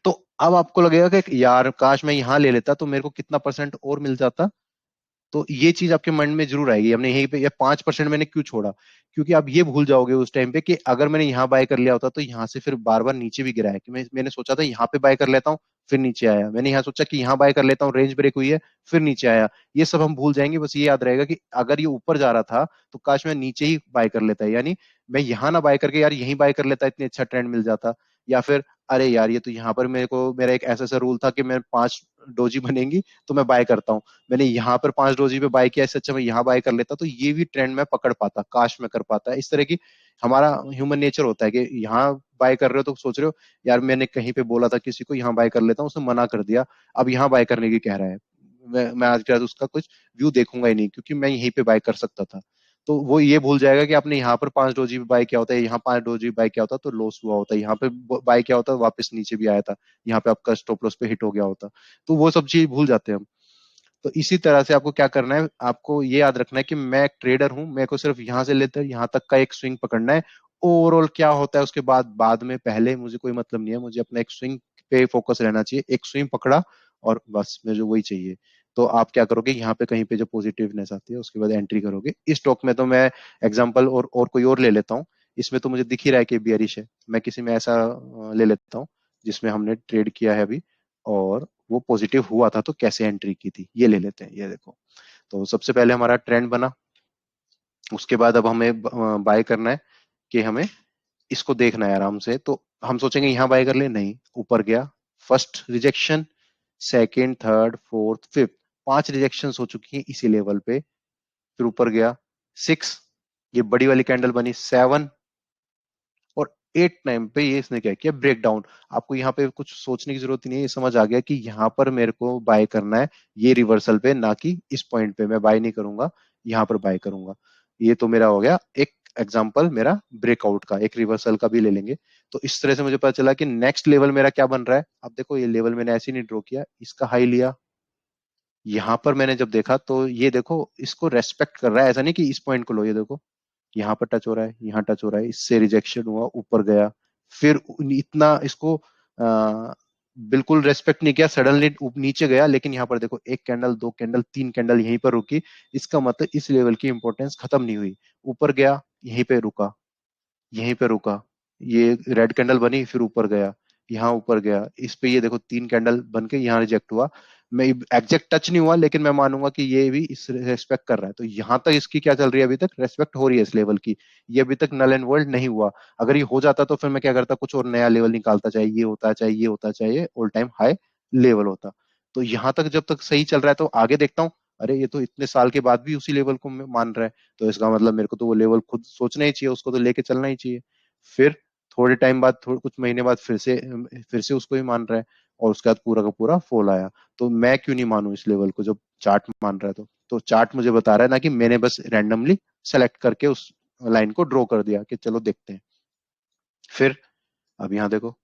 तो अब आपको लगेगा कि यार काश मैं यहाँ ले लेता तो मेरे को कितना परसेंट और मिल जाता। तो ये चीज आपके मन में जरूर आएगी, हमने यहीं पे ये 5% मैंने क्यों छोड़ा, क्योंकि आप ये भूल जाओगे उस टाइम पे कि अगर मैंने यहाँ बाय कर लिया होता तो यहाँ से फिर बार बार नीचे भी गिरा है, कि मैंने सोचा था यहाँ पे बाय कर लेता हूँ, फिर नीचे आया, मैंने यहाँ सोचा कि यहाँ बाय कर लेता हूँ, रेंज ब्रेक हुई है, फिर नीचे आया। ये सब हम भूल जाएंगे, बस ये याद रहेगा कि अगर ये ऊपर जा रहा था तो काश मैं नीचे ही बाय कर लेता, यानी मैं यहाँ ना बाय करके यार यहीं बाय कर लेता, इतनी अच्छा ट्रेंड मिल जाता। या फिर अरे यार ये तो यहाँ पर मेरे को मेरा एक ऐसा सा रूल था कि मैं 5 डोजी बनेंगी तो मैं बाय करता हूँ, मैंने यहाँ पर 5 डोजी पे बाय किया, इससे अच्छा मैं यहाँ बाय कर लेता, तो ये भी ट्रेंड में पकड़ पाता, काश मैं कर पाता। इस तरह की हमारा ह्यूमन नेचर होता है कि यहाँ बाय कर रहे हो तो सोच रहे हो यार मैंने कहीं पे बोला था किसी को यहाँ बाय कर लेता हूँ, उसने मना कर दिया, अब यहाँ बाय करने की कह रहा है, मैं आज के बाद उसका कुछ व्यू देखूंगा ही नहीं, क्योंकि मैं यहीं पे बाय कर सकता था। तो वो ये भूल जाएगा कि आपने यहाँ पर 5 डोजी पे बाय किया होता है, यहाँ 5 डोजी बाय किया होता तो लॉस हुआ होता, यहाँ पे बाय किया होता वापस नीचे भी आया था, यहाँ पे आपका स्टॉप लॉस पे हिट हो गया होता। तो वो सब चीज भूल जाते हैं हम। तो इसी तरह से आपको क्या करना है, आपको ये याद रखना है कि मैं एक ट्रेडर हूं, मेरे को सिर्फ यहां से लेकर यहाँ तक का एक स्विंग पकड़ना है। ओवरऑल क्या होता है उसके बाद में पहले मुझे कोई मतलब नहीं है, मुझे अपना एक स्विंग पे फोकस रहना चाहिए, एक स्विंग पकड़ा और बस मुझे वही चाहिए। तो आप क्या करोगे, यहाँ पे कहीं पे जो पॉजिटिवनेस आती है उसके बाद एंट्री करोगे। इस स्टॉक में तो मैं एग्जांपल और कोई और ले लेता हूँ, इसमें तो मुझे दिख ही रहा है कि बियरिश है, मैं किसी में ऐसा ले लेता हूँ जिसमें हमने ट्रेड किया है अभी और वो पॉजिटिव हुआ था, तो कैसे एंट्री की थी ये ले लेते हैं। ये देखो, तो सबसे पहले हमारा ट्रेंड बना, उसके बाद अब हमें बाय करना है कि हमें इसको देखना है आराम से। तो हम सोचेंगे यहाँ बाय कर ले, नहीं, ऊपर गया, first rejection, second, third, fourth, fifth, 5 rejection हो चुकी है इसी लेवल पे, फिर ऊपर गया 6, ये बड़ी वाली कैंडल बनी 7, और 8 टाइम पे ये इसने क्या किया, ब्रेक डाउन। आपको यहाँ पे कुछ सोचने की जरूरत ही नहीं है, ये समझ आ गया कि यहाँ पर मेरे को बाय करना है, ये रिवर्सल पे, ना कि इस पॉइंट पे मैं बाय नहीं करूंगा, यहाँ पर बाय करूंगा। ये तो मेरा हो गया एक एग्जाम्पल मेरा ब्रेकआउट का, एक रिवर्सल का भी ले लेंगे। तो इस तरह से मुझे पता चला कि नेक्स्ट लेवल मेरा क्या बन रहा है। अब देखो ये लेवल मैंने ऐसे ही नहीं ड्रॉ किया, इसका हाई लिया, यहाँ पर मैंने जब देखा तो ये देखो इसको रेस्पेक्ट कर रहा है, ऐसा नहीं कि इस पॉइंट को लो, ये देखो यहाँ पर टच हो रहा है, यहाँ टच हो रहा है, इससे रिजेक्शन हुआ, ऊपर गया, फिर इतना इसको बिल्कुल रेस्पेक्ट नहीं किया, सडनली नीचे गया, लेकिन यहाँ पर देखो एक कैंडल, दो कैंडल, तीन कैंडल यहीं पर रुकी, इसका मतलब इस लेवल की इंपॉर्टेंस खत्म नहीं हुई। ऊपर गया, यहीं पे रुका, यहीं पे रुका, ये रेड कैंडल बनी, फिर ऊपर गया, यहाँ ऊपर गया, इस पे ये देखो 3 कैंडल बन के यहाँ रिजेक्ट हुआ। मैं एग्जैक्ट टच नहीं हुआ, लेकिन मैं मानूंगा कि ये भी इस रेस्पेक्ट कर रहा है। तो यहाँ तक इसकी क्या चल रही है, अभी तक रेस्पेक्ट हो रही है इस लेवल की, ये अभी तक नल एंड वर्ल्ड नहीं हुआ। अगर ये हो जाता तो फिर मैं क्या करता, कुछ और नया लेवल निकालता, चाहे ये होता, चाहे ये होता, चाहे ये ऑल टाइम हाई लेवल होता। तो यहाँ तक जब तक सही चल रहा है, तो आगे देखता हूँ, अरे ये तो इतने साल के बाद भी उसी लेवल को मान रहा है, तो इसका मतलब मेरे को तो वो लेवल खुद सोचना ही चाहिए, उसको तो लेके चलना ही चाहिए। फिर थोड़े टाइम बाद, थोड़े कुछ महीने बाद फिर से उसको ही मान रहा है, और उसके बाद पूरा का पूरा फॉल आया। तो मैं क्यों नहीं मानूं इस लेवल को, जब चार्ट मान रहा है तो चार्ट मुझे बता रहा है ना, कि मैंने बस रैंडमली सेलेक्ट करके उस लाइन को ड्रॉ कर दिया कि चलो देखते हैं। फिर अब यहाँ देखो,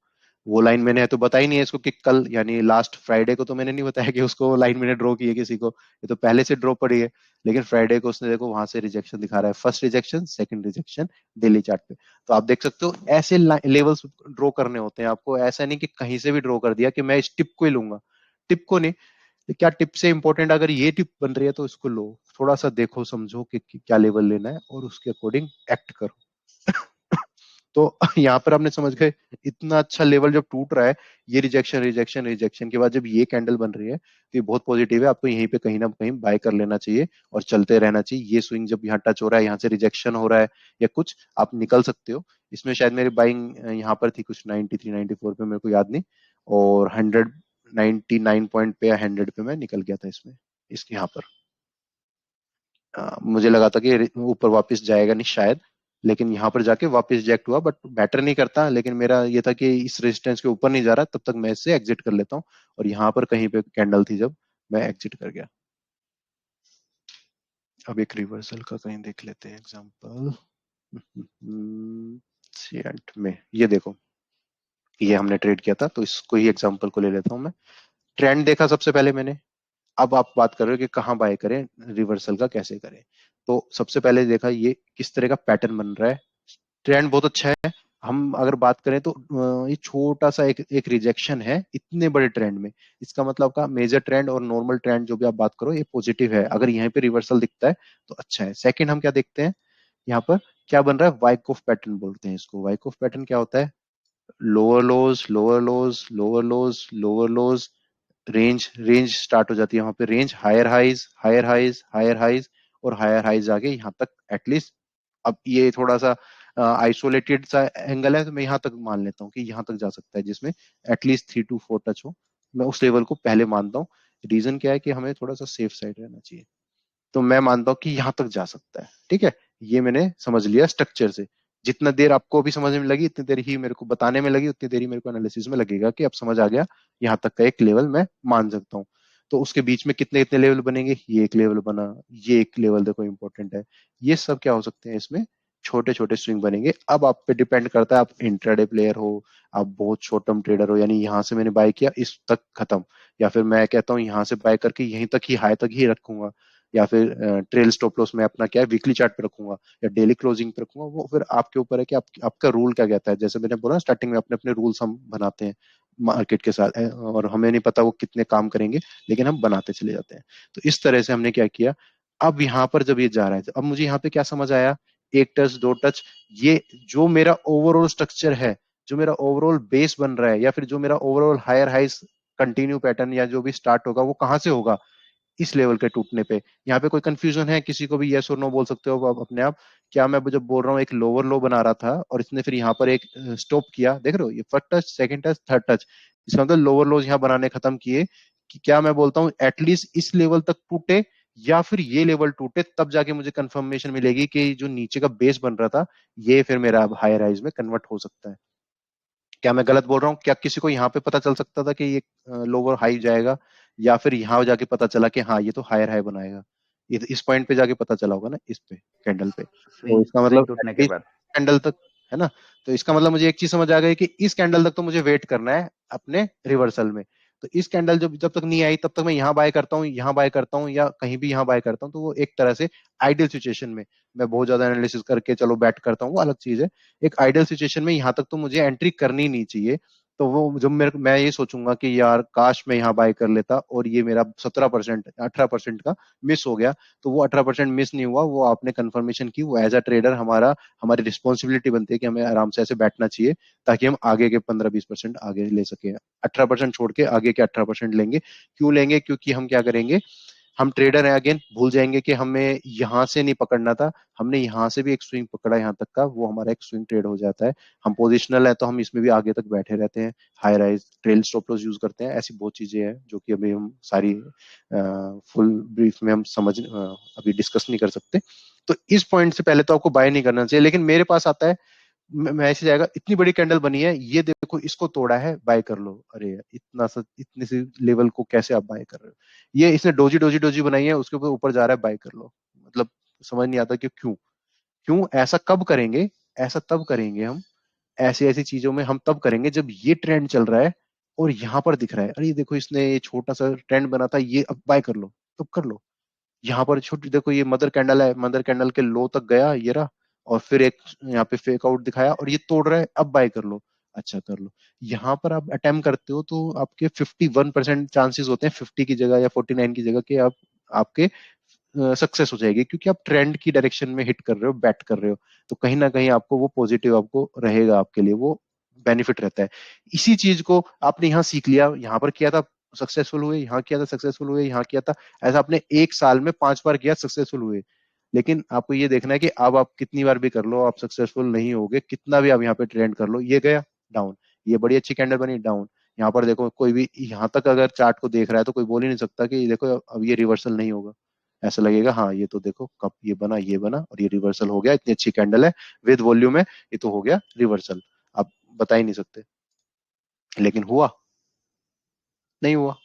वो लाइन मैंने तो बताई नहीं है इसको कि कल यानी लास्ट फ्राइडे को तो मैंने नहीं बताया कि उसको लाइन मैंने ड्रॉ की है किसी को, ये तो पहले से ड्रॉ पड़ी है। लेकिन फ्राइडे को उसने देखो वहां से रिजेक्शन दिखा रहा है, first rejection, second rejection, daily chart पे। तो आप देख सकते हो ऐसे लेवल्स ड्रॉ करने होते हैं आपको, ऐसा नहीं कि कहीं से भी ड्रॉ कर दिया कि मैं इस टिप को ही लूंगा, टिप को नहीं। क्या टिप से इंपॉर्टेंट, अगर ये टिप बन रही है तो इसको लो, थोड़ा सा देखो समझो कि क्या लेवल लेना है और उसके अकॉर्डिंग एक्ट करो। तो यहाँ पर आपने समझ गए, इतना अच्छा लेवल जब टूट रहा है, ये रिजेक्शन रिजेक्शन रिजेक्शन के बाद जब ये कैंडल बन रही है, तो ये बहुत पॉजिटिव है, आपको यहीं पे कहीं ना कहीं बाय कर लेना चाहिए और चलते रहना चाहिए। ये स्विंग जब यहाँ टच हो रहा है, यहाँ से रिजेक्शन हो रहा है या कुछ, आप निकल सकते हो। इसमें शायद मेरी बाइंग यहाँ पर थी कुछ 93 94 पे, मेरे को याद नहीं, और 199 पॉइंट पे या 100 पे मैं निकल गया था इसमें, इसके यहाँ पर। मुझे लगा था कि ऊपर वापस जाएगा नहीं शायद, लेकिन यहाँ पर जाके वापस रिजेक्ट हुआ, बट मैटर नहीं करता, लेकिन मेरा ये था कि इस रेजिस्टेंस के ऊपर नहीं जा रहा, तब तक मैं इससे एग्जिट कर लेता हूँ। और यहाँ पर कहीं पे कैंडल थी जब मैं एग्जिट कर गया। अब एक रिवर्सल का कहीं देख लेते हैं एग्जांपल। सेंट में ये देखो, ये हमने ट्रेड किया था, तो इसको ही एग्जांपल को ले लेता हूं मैं। ट्रेंड देखा सबसे पहले मैंने। अब आप बात कर रहे हो कि कहाँ बाय करें, रिवर्सल का कैसे करें। तो सबसे पहले देखा ये किस तरह का पैटर्न बन रहा है। ट्रेंड बहुत अच्छा है। हम अगर बात करें तो ये छोटा सा एक एक रिजेक्शन है इतने बड़े ट्रेंड में। इसका मतलब का मेजर ट्रेंड और नॉर्मल ट्रेंड जो भी आप बात करो ये पॉजिटिव है। अगर यहीं पे रिवर्सल दिखता है तो अच्छा है। सेकंड हम क्या देखते हैं, यहाँ पर क्या बन रहा है, वाइकॉफ पैटर्न बोलते हैं इसको। वाइकॉफ पैटर्न क्या होता है, lower lows lower lows lower lows lower lows, range range start हो जाती है वहां पे, range higher highs higher highs higher highs, और हायर हाइज आगे यहाँ तक एटलीस्ट। अब ये थोड़ा सा आइसोलेटेड सा एंगल है तो मैं यहाँ तक मान लेता हूँ कि यहाँ तक जा सकता है, जिसमें एटलीस्ट 3 to 4 टच हो। मैं उस लेवल को पहले मानता हूँ। रीजन क्या है कि हमें थोड़ा सा सेफ साइड रहना चाहिए। तो मैं मानता हूँ कि यहाँ तक जा सकता है, ठीक है। ये मैंने समझ लिया स्ट्रक्चर से। जितना देर आपको अभी समझ में लगी इतनी देर ही मेरे को बताने में लगी, उतनी देर ही मेरे को एनालिसिस में लगेगा कि अब समझ आ गया। यहाँ तक का एक लेवल मैं मान सकता हूँ। तो उसके बीच में कितने कितने लेवल बनेंगे, ये एक लेवल बना, ये एक लेवल देखो इंपॉर्टेंट है। ये सब क्या हो सकते हैं इसमें, छोटे छोटे स्विंग बनेंगे। अब आप पे डिपेंड करता है, आप इंट्राडे प्लेयर हो, आप बहुत शॉर्ट टर्म ट्रेडर हो, यानी यहाँ से मैंने बाय किया इस तक खत्म, या फिर मैं कहता हूँ यहाँ से बाय करके यहीं तक ही हाई तक ही रखूंगा, या फिर ट्रेल स्टॉप लॉस में अपना क्या है वीकली चार्ट पे रखूंगा या डेली क्लोजिंग पे रखूंगा। वो फिर आपके ऊपर है कि आपका रूल क्या कहता है। जैसे मैंने बोला स्टार्टिंग में अपने अपने रूल्स हम बनाते हैं मार्केट के साथ, और हमें नहीं पता वो कितने काम करेंगे, लेकिन हम बनाते चले जाते हैं। तो इस तरह से हमने क्या किया। अब यहाँ पर जब ये जा रहा है, अब मुझे यहाँ पे क्या समझ आया, एक टच दो टच, ये जो मेरा ओवरऑल स्ट्रक्चर है, जो मेरा ओवरऑल बेस बन रहा है, या फिर जो मेरा ओवरऑल हायर हाइस कंटिन्यू पैटर्न या जो भी स्टार्ट होगा वो कहाँ से होगा, इस लेवल के टूटने पे। यहाँ पे कोई कंफ्यूजन है किसी को भी, यस और नो बोल सकते हो आप अपने आप। क्या मैं जब बोल रहा हूँ एक लोअर लो बना रहा था और इसने फिर यहाँ पर एक स्टॉप किया, देख रहे हो ये first touch second touch third touch, इसका मतलब लोअर लोज यहाँ बनाने खत्म किए। कि क्या मैं बोलता हूँ एटलीस्ट इस लेवल तक टूटे या फिर ये लेवल टूटे, तब जाके मुझे कंफर्मेशन मिलेगी कि जो नीचे का बेस बन रहा था ये फिर मेरा अब हायर राइज में कन्वर्ट हो सकता है। क्या मैं गलत बोल रहा हूँ, क्या किसी को यहाँ पे पता चल सकता था कि ये लोअर हाई जाएगा, या फिर यहाँ जाके पता चला कि हाँ ये तो हायर हाई बनाएगा। ये तो इस पॉइंट पे जाके पता चला होगा ना, इस पे कैंडल पे। तो स्विंग इसका स्विंग मतलब टूटने के एटलीस्ट बाद। कैंडल तक, है ना। तो इसका मतलब मुझे एक चीज समझ आ गई कि इस कैंडल तक तो मुझे वेट करना है अपने रिवर्सल में। तो इस कैंडल जब जब तक नहीं आई तब तक मैं यहाँ बाय करता हूँ, यहाँ बाय करता हूँ, या कहीं भी यहाँ बाय करता हूँ। तो वो एक तरह से आइडियल सिचुएशन में, मैं बहुत ज्यादा एनालिसिस करके चलो बैट करता हूँ वो अलग चीज है। एक आइडियल सिचुएशन में यहाँ तक तो मुझे एंट्री करनी नहीं चाहिए। तो वो जब मैं ये सोचूंगा कि यार काश मैं यहाँ बाय कर लेता और ये मेरा 17% 18% का मिस हो गया। तो वो 18% मिस नहीं हुआ, वो आपने कंफर्मेशन की, वो एज अ ट्रेडर हमारी रिस्पॉन्सिबिलिटी बनती है कि हमें आराम से ऐसे बैठना चाहिए, ताकि हम आगे के 15-20% आगे ले सके। 18% छोड़ के आगे के 18% लेंगे। क्यों लेंगे, क्योंकि हम क्या करेंगे, हम ट्रेडर हैं, अगेन भूल जाएंगे कि हमें यहाँ से नहीं पकड़ना था, हमने यहाँ से भी एक स्विंग पकड़ा यहाँ तक का, वो हमारा एक स्विंग ट्रेड हो जाता है। हम पोजिशनल है तो हम इसमें भी आगे तक बैठे रहते हैं, high rise trail stop loss use करते हैं। ऐसी बहुत चीजें हैं जो कि अभी हम सारी फुल ब्रीफ में हम अभी डिस्कस नहीं कर सकते। तो इस पॉइंट से पहले तो आपको बाय नहीं करना चाहिए। लेकिन मेरे पास आता है मैसेज आएगा, इतनी बड़ी कैंडल बनी है, ये देखो इसको तोड़ा है, बाय कर लो। अरे यार, इतना सा इतने से लेवल को कैसे आप बाय कर रहे हो, ये इसने डोजी डोजी डोजी बनाई है, उसके ऊपर ऊपर जा रहा है, बाय कर लो। मतलब समझ नहीं आता कि क्यों, क्यों ऐसा कब करेंगे। ऐसा तब करेंगे हम, ऐसी ऐसी चीजों में हम तब करेंगे जब ये ट्रेंड चल रहा है और यहाँ पर दिख रहा है, अरे ये देखो इसने ये छोटा सा ट्रेंड बना था, ये अब बाय कर लो, तब कर लो। यहाँ पर छोटी देखो ये मदर कैंडल है, मदर कैंडल के लो तक गया ये रहा, और फिर एक यहाँ पे फेक आउट दिखाया और ये तोड़ रहा है, अब बाय कर लो। अच्छा कर लो। यहाँ पर आप अटेम्प्ट करते हो तो आपके 51% चांसेस होते हैं 50 की जगह या 49 की जगह के आप आपके सक्सेस हो जाएगी, क्योंकि आप ट्रेंड की डायरेक्शन में हिट कर रहे हो, बैट कर रहे हो। तो कहीं ना कहीं आपको वो पॉजिटिव आपको रहेगा, आपके लिए वो बेनिफिट रहता है। इसी चीज को आपने यहाँ सीख लिया, यहाँ पर किया था सक्सेसफुल हुए, यहाँ किया था सक्सेसफुल हुए, यहाँ किया था। ऐसा आपने एक साल में 5 बार किया, सक्सेसफुल हुए। लेकिन आपको ये देखना है कि अब आप कितनी बार भी कर लो आप सक्सेसफुल नहीं होगे, कितना भी आप यहाँ पे ट्रेंड कर लो। ये गया डाउन, ये बड़ी अच्छी कैंडल बनी डाउन। यहाँ पर देखो कोई भी यहाँ तक अगर चार्ट को देख रहा है तो कोई बोल ही नहीं सकता कि देखो अब ये रिवर्सल नहीं होगा। ऐसा लगेगा हाँ ये तो देखो कब ये बना और ये रिवर्सल हो गया, इतनी अच्छी कैंडल है विद वॉल्यूम है, ये तो हो गया रिवर्सल। आप बता ही नहीं सकते। लेकिन हुआ नहीं हुआ।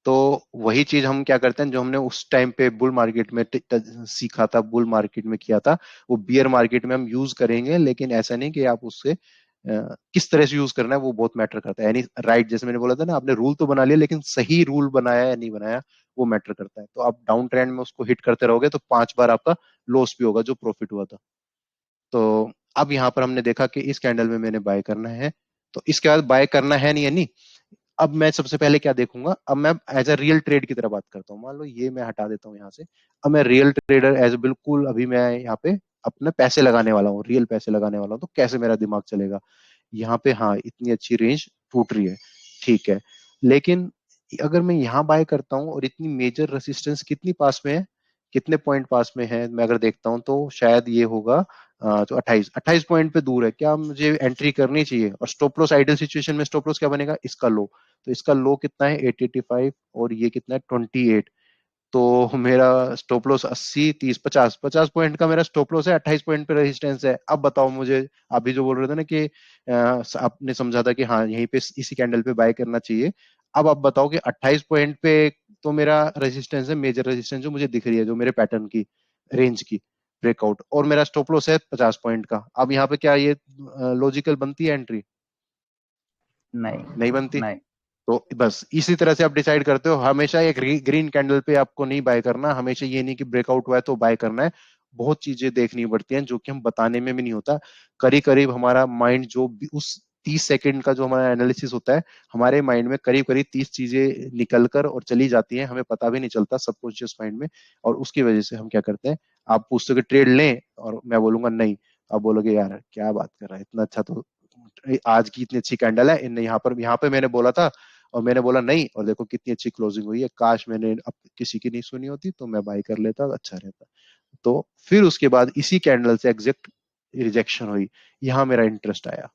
तो वही चीज हम क्या करते हैं, जो हमने उस टाइम पे बुल मार्केट में सीखा था, बुल मार्केट में किया था, वो बियर मार्केट में हम यूज करेंगे। लेकिन ऐसा नहीं कि आप उससे किस तरह से यूज करना है वो बहुत मैटर करता है। यानी राइट, जैसे मैंने बोला था ना, आपने रूल तो बना लिया, लेकिन सही रूल बनाया या नहीं बनाया वो मैटर करता है। तो आप डाउन ट्रेंड में उसको हिट करते रहोगे तो 5 बार आपका लॉस भी होगा जो प्रॉफिट हुआ था। तो अब यहाँ पर हमने देखा कि इस कैंडल में मैंने बाय करना है, तो इसके बाद बाय करना है नहीं, या नहीं। अब मैं सबसे पहले क्या देखूंगा, अब मैं एज अ रियल ट्रेड की तरह बात करता हूँ। मान लो ये मैं हटा देता हूँ यहाँ से। अब मैं रियल ट्रेडर एज बिल्कुल अभी मैं यहाँ पे अपने पैसे लगाने वाला हूँ, रियल पैसे लगाने वाला हूँ। तो कैसे मेरा दिमाग चलेगा यहाँ पे, हाँ इतनी अच्छी रेंज टूट रही है, ठीक है, लेकिन अगर मैं यहाँ बाय करता हूँ और इतनी मेजर रेसिस्टेंस कितनी पास में है, कितने पॉइंट पास में है, मैं अगर देखता हूँ तो शायद ये होगा तो 28 पॉइंट पे दूर है। क्या मुझे एंट्री करनी चाहिए? और स्टॉप लॉस, आइडल सिचुएशन में स्टॉप लॉस क्या बनेगा, इसका लो। तो इसका लो कितना है, 885, और ये कितना है, 28। तो मेरा स्टॉप लॉस 80, 30, 50 पॉइंट का मेरा स्टॉप लॉस है, 28 पॉइंट पे रेजिस्टेंस है। अब बताओ मुझे, अभी जो बोल रहे थे ना कि आपने समझा था कि हाँ यहीं पे इसी कैंडल पे बाय करना चाहिए। अब आप बताओ कि 28 पॉइंट पे तो मेरा रेजिस्टेंस है, मेजर रेजिस्टेंस जो मुझे दिख रही है, जो मेरे पैटर्न की रेंज की ब्रेकआउट, और मेरा स्टॉप लॉस है 50 पॉइंट का। अब यहाँ पे क्या ये लॉजिकल बनती है एंट्री? नहीं। नहीं बनती। नहीं। तो बस इसी तरह से आप डिसाइड करते हो। हमेशा एक ग्रीन कैंडल पे आपको नहीं बाय करना, हमेशा ये नहीं कि ब्रेकआउट हुआ है तो बाय करना है। बहुत चीजें देखनी पड़ती हैं जो कि हम बताने में भी नहीं होता। करीब करीब हमारा माइंड जो भी उस 30 सेकंड का जो हमारा एनालिसिस होता है, हमारे माइंड में करीब करीब 30 चीजें निकल कर और चली जाती हैं, हमें पता भी नहीं चलता सबकॉन्शियस माइंड में। और उसकी वजह से हम क्या करते हैं, आप पूछते हो कि ट्रेड लें, और मैं बोलूंगा नहीं। आप बोलोगे यार क्या बात कर रहा है, इतना अच्छा तो आज की इतनी अच्छी कैंडल है, इन यहाँ पे मैंने बोला था और मैंने बोला नहीं, और देखो कितनी अच्छी क्लोजिंग हुई है। काश मैंने अब किसी की नहीं सुनी होती तो मैं बाई कर लेता, अच्छा रहता। तो फिर उसके बाद इसी कैंडल से एग्जैक्ट रिजेक्शन हुई, यहाँ मेरा इंटरेस्ट आया।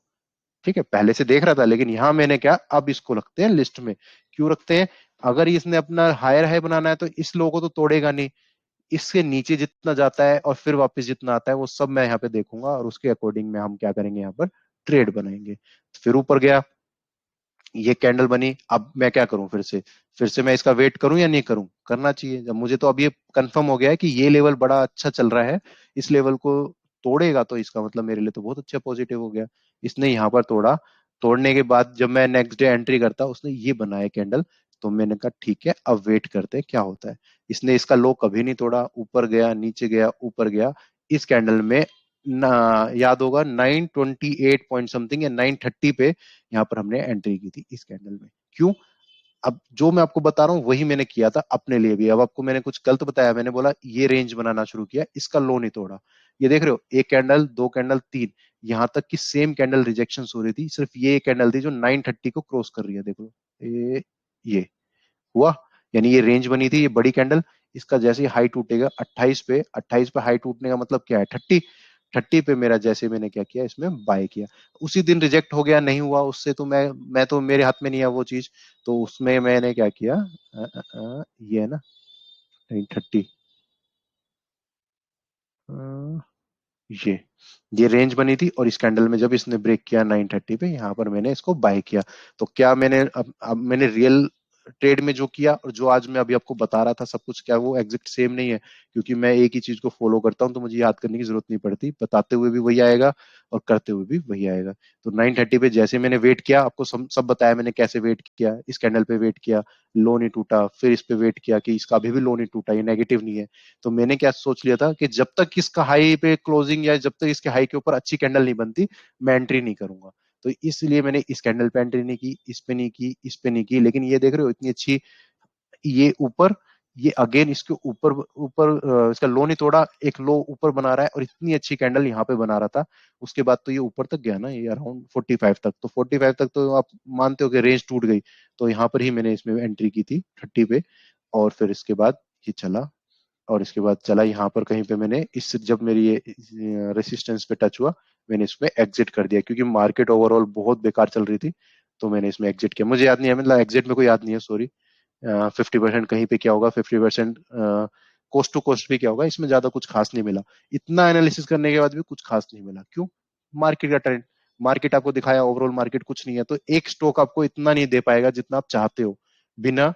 ठीक है, पहले से देख रहा था, लेकिन यहाँ मैंने क्या, अब इसको रखते हैं लिस्ट में। क्यों रखते हैं? अगर इसने अपना हायर हाई बनाना है तो इस लो को तो तोड़ेगा नहीं, इसके नीचे जितना जाता है और फिर वापस जितना आता है वो सब मैं यहाँ पे देखूंगा, और उसके अकॉर्डिंग में हम क्या करेंगे, यहाँ पर ट्रेड बनाएंगे। फिर ऊपर गया, ये कैंडल बनी, अब मैं क्या करूं, फिर से मैं इसका वेट करूं या नहीं करूं? करना चाहिए। जब मुझे तो अब ये कंफर्म हो गया है कि ये लेवल बड़ा अच्छा चल रहा है, इस लेवल को तोड़ेगा तो इसका मतलब मेरे लिए तो बहुत अच्छा पॉजिटिव हो गया। इसने यहाँ पर तोड़ा, तोड़ने के बाद जब मैं नेक्स्ट डे एंट्री करता, उसने ये बनाया कैंडल। तो मैंने कहा ठीक है, अब वेट करते हैं क्या होता है। इसने इसका लो कभी नहीं तोड़ा, ऊपर गया, नीचे गया, ऊपर गया। इस कैंडल में ना, याद होगा 928 पॉइंट समथिंग या 930 पे यहाँ पर हमने एंट्री की थी इस कैंडल में। क्यों? अब जो मैं आपको बता रहा हूँ वही मैंने किया था अपने लिए भी। अब आपको मैंने कुछ गलत बताया, मैंने बोला ये रेंज बनाना शुरू किया, इसका लो नहीं तोड़ा। ये देख रहे हो, एक कैंडल, दो कैंडल, तीन, यहां तक कि सेम कैंडल रिजेक्शन हो रही थी, सिर्फ ये कैंडल थी जो 930 को क्रॉस कर रही है। देखो ये हुआ, यानी ये रेंज बनी थी, ये बड़ी कैंडल। इसका जैसे ही हाई टूटेगा 28 पे, 28 पे हाई टूटने का मतलब क्या है, 30। 30 पे मेरा जैसे मैंने क्या किया, इसमें बाय किया। उसी दिन रिजेक्ट हो गया, नहीं हुआ उससे तो मैं तो मेरे हाथ में नहीं है वो चीज। तो उसमें मैंने क्या किया, ये है ना 30, ये ये रेंज बनी थी, और इस कैंडल में जब इसने ब्रेक किया 930 पे, यहाँ पर मैंने इसको बाय किया। तो क्या मैंने अब मैंने रियल ट्रेड में जो किया और जो आज मैं अभी आपको बता रहा था सब कुछ, क्या वो एग्जैक्ट सेम नहीं है? क्योंकि मैं एक ही चीज को फॉलो करता हूँ तो मुझे याद करने की जरूरत नहीं पड़ती, बताते हुए भी वही आएगा और करते हुए भी वही आएगा। तो 930 पे जैसे मैंने वेट किया, आपको सब बताया मैंने कैसे वेट किया, इस कैंडल पे वेट किया, लो नहीं टूटा, फिर इस पे वेट किया कि इसका अभी भी लो नहीं टूटा, ये नेगेटिव नहीं है। तो मैंने क्या सोच लिया था कि जब तक इसका हाई पे क्लोजिंग या जब तक इसके हाई के ऊपर अच्छी कैंडल नहीं बनती, मैं एंट्री नहीं करूंगा। तो इसलिए मैंने इस कैंडल पे एंट्री नहीं की, इस पे नहीं की, इस पे नहीं की। लेकिन ये देख रहे हो इतनी अच्छी, ये ऊपर, ये अगेन इसके ऊपर ऊपर इसका लो नहीं तोड़ा, एक लो ऊपर बना रहा है, और इतनी अच्छी कैंडल यहाँ पे बना रहा था। उसके बाद तो ये ऊपर तक गया ना, ये अराउंड 45 तक। तो 45 तक तो आप मानते हो कि रेंज टूट गई। तो यहाँ पर ही मैंने इसमें एंट्री की थी 30 पे। और फिर इसके बाद ये चला, और इसके बाद चला यहाँ पर कहीं पे, मैंने इस जब मेरी ये रेसिस्टेंस पे टच हुआ, मैंने इसमें एग्जिट कर दिया, क्योंकि मार्केट ओवरऑल बहुत बेकार चल रही थी। तो मैंने इसमें एग्जिट किया, मुझे याद नहीं है, मतलब एग्जिट में कोई याद नहीं है, सॉरी। 50% कहीं पे क्या होगा, 50% कोस्ट टू कोस्ट भी क्या होगा, इसमें ज्यादा कुछ खास नहीं मिला। इतना एनालिसिस करने के बाद भी कुछ खास नहीं मिला। क्यों? मार्केट का ट्रेंड, मार्केट आपको दिखाया ओवरऑल मार्केट कुछ नहीं है, तो एक स्टॉक आपको इतना नहीं दे पाएगा जितना आप चाहते हो, बिना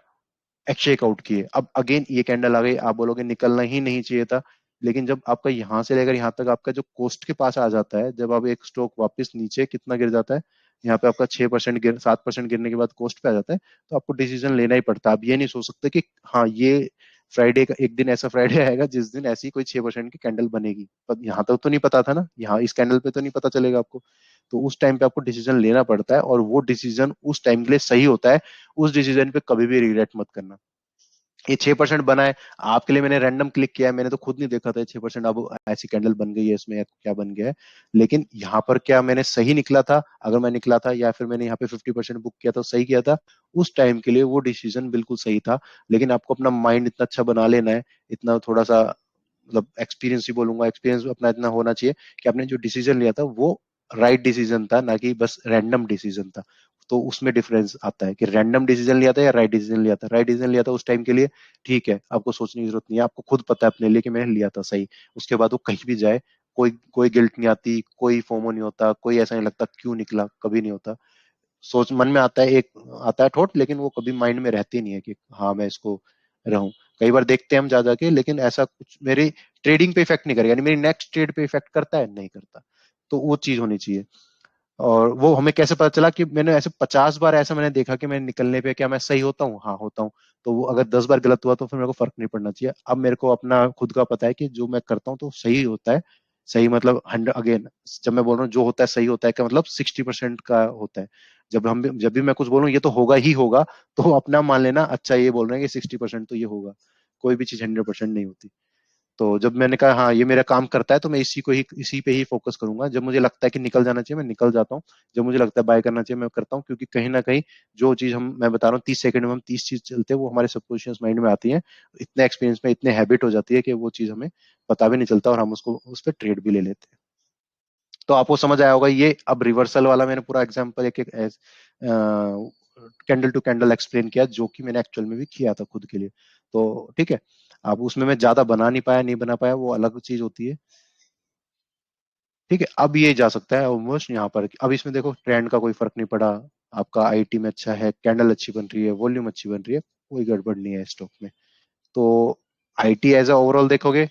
चेक आउट किए, अब अगेन ये कैंडल आ गई, आप बोलोगे निकलना ही नहीं चाहिए था, लेकिन जब आपका यहां से लेकर यहां तक आपका जो कोस्ट के पास आ जाता है, जब आप एक स्टॉक वापस नीचे कितना गिर जाता है, यहाँ पे आपका 6% गिर 7% गिरने के बाद कोस्ट पे आ जाता है, तो आपको डिसीजन लेना ही पड़ता है। आप ये नहीं सोच सकते कि हाँ ये फ्राइडे का एक दिन ऐसा फ्राइडे आएगा जिस दिन ऐसी कोई 6% की कैंडल बनेगी, पर यहाँ तक तो नहीं पता था ना, यहाँ इस कैंडल पे तो नहीं पता चलेगा आपको। तो उस टाइम पे आपको डिसीजन लेना पड़ता है, और वो डिसीजन उस टाइम के लिए सही होता है। उस डिसीजन पे कभी भी रिग्रेट मत करना। ये 6% बना है, आपके लिए मैंने रैंडम क्लिक किया है, मैंने तो खुद नहीं देखा था 6% अब ऐसी कैंडल बन गई है, इसमें क्या बन गया है। लेकिन यहाँ पर क्या मैंने सही निकला था, अगर मैं निकला था, या फिर मैंने यहाँ पे 50% बुक किया था, सही किया था, उस टाइम के लिए वो डिसीजन बिल्कुल सही था। लेकिन आपको अपना माइंड इतना अच्छा बना लेना है, इतना थोड़ा सा मतलब एक्सपीरियंस ही बोलूंगा, एक्सपीरियंस अपना इतना होना चाहिए कि आपने जो डिसीजन लिया था वो राइट डिसीजन था, ना कि बस रैंडम डिसीजन था। तो उसमें डिफरेंस आता है कि रैंडम डिसीजन लिया था या राइट डिसीजन लिया था। राइट डिसीजन लिया था उस टाइम के लिए, ठीक है, आपको सोचने की जरूरत नहीं है, आपको खुद पता है अपने लिए कि मैंने लिया था सही। उसके बाद वो कहीं भी जाए, कोई कोई गिल्ट नहीं आती, कोई फोमो नहीं होता, कोई ऐसा नहीं लगता क्यों निकला, कभी नहीं होता। सोच मन में आता है, एक आता है थॉट, लेकिन वो कभी माइंड में रहती नहीं है कि हाँ मैं इसको रहूं। कई बार देखते हैं हम जा जाके, लेकिन ऐसा कुछ मेरी ट्रेडिंग पे इफेक्ट नहीं करेगा, यानी मेरी नेक्स्ट ट्रेड पे इफेक्ट करता है, नहीं करता। तो वो चीज होनी चाहिए। और वो हमें कैसे पता चला कि मैंने ऐसे 50 बार ऐसा मैंने देखा कि मैं निकलने पे क्या मैं सही होता हूँ, हाँ होता हूँ। तो वो अगर 10 बार गलत हुआ तो फिर मेरे को फर्क नहीं पड़ना चाहिए। अब मेरे को अपना खुद का पता है कि जो मैं करता हूँ तो सही होता है। सही मतलब 100, अगेन जब मैं बोल रहा हूँ जो होता है सही होता है, का मतलब 60% का होता है। जब भी मैं कुछ बोलूँ ये तो होगा ही होगा, तो अपना मान लेना अच्छा ये बोल रहे हैं कि 60% तो ये होगा। कोई भी चीज 100% नहीं होती। तो जब मैंने कहा हाँ ये मेरा काम करता है, तो मैं इसी पे ही फोकस करूंगा। जब मुझे लगता है कि निकल जाना चाहिए मैं निकल जाता हूँ, जब मुझे लगता है बाय करना चाहिए मैं करता हूँ, क्योंकि कहीं ना कहीं जो चीज मैं बता रहा हूँ 30 सेकंड में हम 30 चीज चलते हैं, वो हमारे सबकॉन्शियस माइंड में आती है। इतने एक्सपीरियंस में इतने हैबिट हो जाती है कि वो चीज हमें पता भी नहीं चलता, और हम उसको उस पर ट्रेड भी ले लेते हैं। तो आपको समझ आया होगा ये। अब रिवर्सल वाला मैंने पूरा एग्जांपल एक एक कैंडल टू कैंडल एक्सप्लेन किया, जो कि मैंने एक्चुअल में भी किया था खुद के लिए। तो ठीक है, अब उसमें मैं ज्यादा बना नहीं पाया, नहीं बना पाया, वो अलग चीज होती है। ठीक है, अब ये जा सकता है ऑलमोस्ट यहाँ पर। अब इसमें देखो ट्रेंड का कोई फर्क नहीं पड़ा, आपका आईटी में अच्छा है, कैंडल अच्छी बन रही है, वॉल्यूम अच्छी बन रही है, कोई गड़बड़ नहीं है स्टॉक में। तो आईटी एज अ ओवरऑल देखोगे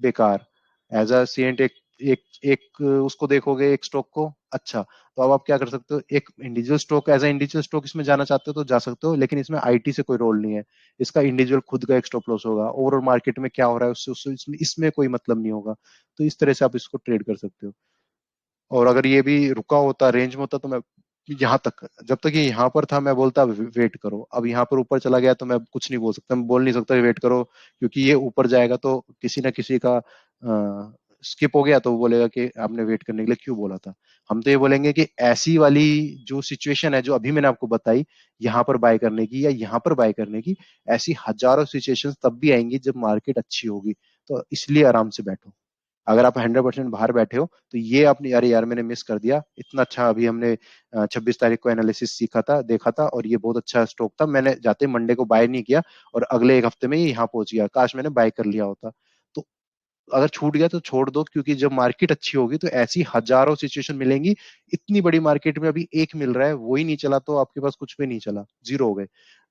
बेकार, एज अ सीएंट एक एक एक उसको देखोगे एक स्टॉक को अच्छा। तो अब आप क्या कर सकते हो, एक individual stock, as a individual stock इसमें जाना चाहते हो तो जा सकते हो, लेकिन इसमें आईटी से कोई रोल नहीं है। इसका इंडिविजुअल खुद का एक स्टॉप लॉस होगा, ओवरऑल मार्केट में क्या हो रहा है उससे इसमें कोई मतलब नहीं होगा। तो इस तरह से आप इसको ट्रेड कर सकते हो। और अगर ये भी रुका होता रेंज में होता, तो मैं यहाँ तक, जब तक ये यहाँ पर था मैं बोलता वेट करो। अब यहाँ पर ऊपर चला गया तो मैं कुछ नहीं बोल सकता, मैं बोल नहीं सकता वेट करो, क्योंकि ये ऊपर जाएगा तो किसी ना किसी का स्किप हो गया तो वो बोलेगा कि आपने वेट करने के लिए क्यों बोला था। हम तो ये बोलेंगे कि ऐसी वाली जो सिचुएशन है जो अभी मैंने आपको बताई, यहाँ पर बाय करने की या यहाँ पर बाय करने की, ऐसी हजारों सिचुएशंस तब भी आएंगी जब मार्केट अच्छी होगी। तो इसलिए आराम से बैठो। अगर आप 100% बाहर बैठे हो तो ये आपने, अरे यार मैंने मिस कर दिया इतना अच्छा, अभी हमने 26 तारीख को एनालिसिस सीखा था, देखा था, और ये बहुत अच्छा स्टॉक था, मैंने जाते मंडे को बाय नहीं किया, और अगले एक हफ्ते में ये यहाँ पहुंच गया, काश मैंने बाय कर लिया होता। तो अगर छूट गया तो छोड़ दो, क्योंकि जब मार्केट अच्छी होगी तो ऐसी हजारों सिचुएशन मिलेंगी। इतनी बड़ी मार्केट में अभी एक मिल रहा है, वो ही नहीं चला तो आपके पास कुछ भी नहीं चला, जीरो हो गए,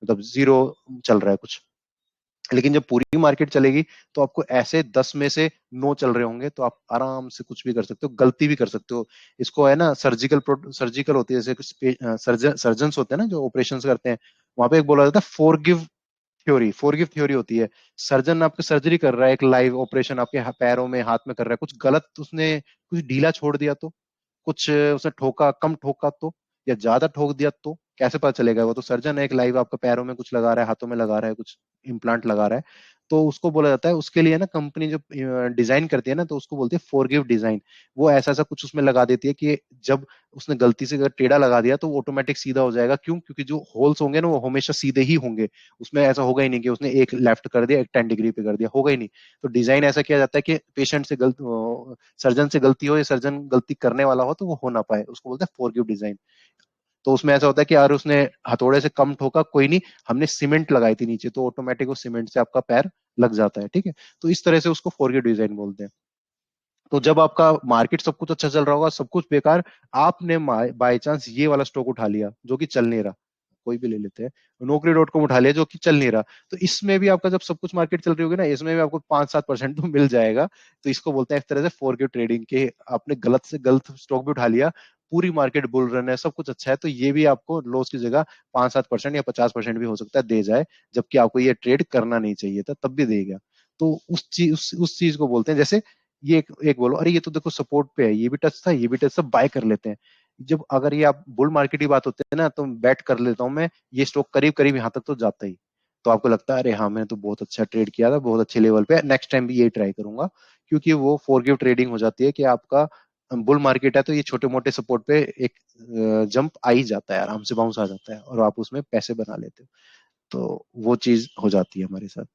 मतलब जीरो चल रहा है कुछ। लेकिन जब पूरी मार्केट चलेगी तो आपको ऐसे 10 में से 9 चल रहे होंगे, तो आप आराम से कुछ भी कर सकते हो, गलती भी कर सकते हो। इसको है ना सर्जिकल होती है, जैसे सर्जन होते हैं ना जो ऑपरेशन करते हैं, वहां पे एक बोला जाता है फोरगिव थ्योरी होती है। सर्जन आपके सर्जरी कर रहा है, एक लाइव ऑपरेशन आपके पैरों में हाथ में कर रहा है, कुछ गलत उसने कुछ ढीला छोड़ दिया तो, कुछ उसने ठोका कम ठोका तो, या ज्यादा ठोक दिया तो कैसे पता चलेगा। वो तो सर्जन है, एक लाइव आपके पैरों में कुछ लगा रहा है, हाथों में लगा रहा है, कुछ इम्प्लांट लगा रहा है। तो उसको बोला जाता है, उसके लिए ना कंपनी जो डिजाइन करती है ना, तो उसको बोलते हैं फॉरगिव डिजाइन। वो ऐसा ऐसा कुछ उसमें लगा देती है कि जब उसने गलती से अगर टेढ़ा लगा दिया तो वो ऑटोमेटिक सीधा हो जाएगा। क्यों? क्योंकि जो होल्स होंगे ना वो हमेशा सीधे ही होंगे। उसमें ऐसा होगा ही नहीं कि उसने एक लेफ्ट कर दिया एक 10 डिग्री पे कर दिया, होगा ही नहीं। तो डिजाइन ऐसा किया जाता है कि पेशेंट से सर्जन से गलती हो या सर्जन गलती करने वाला हो तो वो हो ना पाए, उसको बोलते हैं फॉरगिव डिजाइन। तो उसमें ऐसा होता है कि यार उसने हथौड़े से कम ठोका, कोई नहीं, हमने सीमेंट लगाई थी नीचे, तो ऑटोमेटिक वो सीमेंट से आपका पैर लग जाता है। ठीक है, तो इस तरह से उसको फॉरगिव डिजाइन बोलते हैं। तो जब आपका मार्केट सब कुछ अच्छा चल रहा होगा, सब कुछ बेकार, आपने बाय चांस ये वाला स्टॉक उठा लिया जो कि चल नहीं रहा, कोई भी ले लेते हैं, Naukri.com उठा लिया जो कि चल नहीं रहा, तो इसमें भी आपका जब सब कुछ मार्केट चल रही होगी ना, इसमें भी आपको 5-7% तो मिल जाएगा। तो इसको बोलते हैं एक तरह से फॉरगिव ट्रेडिंग के, आपने गलत से गलत स्टॉक भी उठा लिया, पूरी मार्केट बुल रन है, सब कुछ अच्छा है, तो ये भी आपको लॉस की जगह 5-7% या 50% भी हो सकता है दे जाए, जबकि आपको ये ट्रेड करना नहीं चाहिए था, तब भी देगा। तो उस चीज को बोलते हैं, जैसे ये एक बोलो अरे ये तो देखो सपोर्ट पे है, ये भी टच था, ये भी टच, सब बाय कर लेते हैं। जब अगर ये आप बुल मार्केट की बात होती है ना, तो बैट कर लेता हूँ मैं, ये स्टॉक करीब करीब यहाँ तक तो जाता ही, तो आपको लगता है अरे हाँ मैंने तो बहुत अच्छा ट्रेड किया था, बहुत अच्छे लेवल पे, नेक्स्ट टाइम भी यही ट्राई करूंगा, क्योंकि वो फॉरगिव ट्रेडिंग हो जाती है कि आपका बुल मार्केट है तो ये छोटे मोटे सपोर्ट पे एक जंप आ ही जाता है, आराम से बाउंस आ जाता है और आप उसमें पैसे बना लेते हो, तो वो चीज हो जाती है हमारे साथ।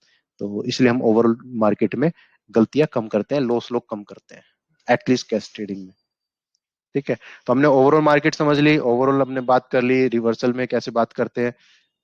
तो इसलिए हम ओवरऑल मार्केट में गलतियां कम करते हैं, लॉस लोग कम करते हैं, एटलीस्ट कैश ट्रेडिंग में। ठीक है, तो हमने ओवरऑल मार्केट समझ ली, ओवरऑल हमने बात कर ली रिवर्सल में कैसे बात करते हैं।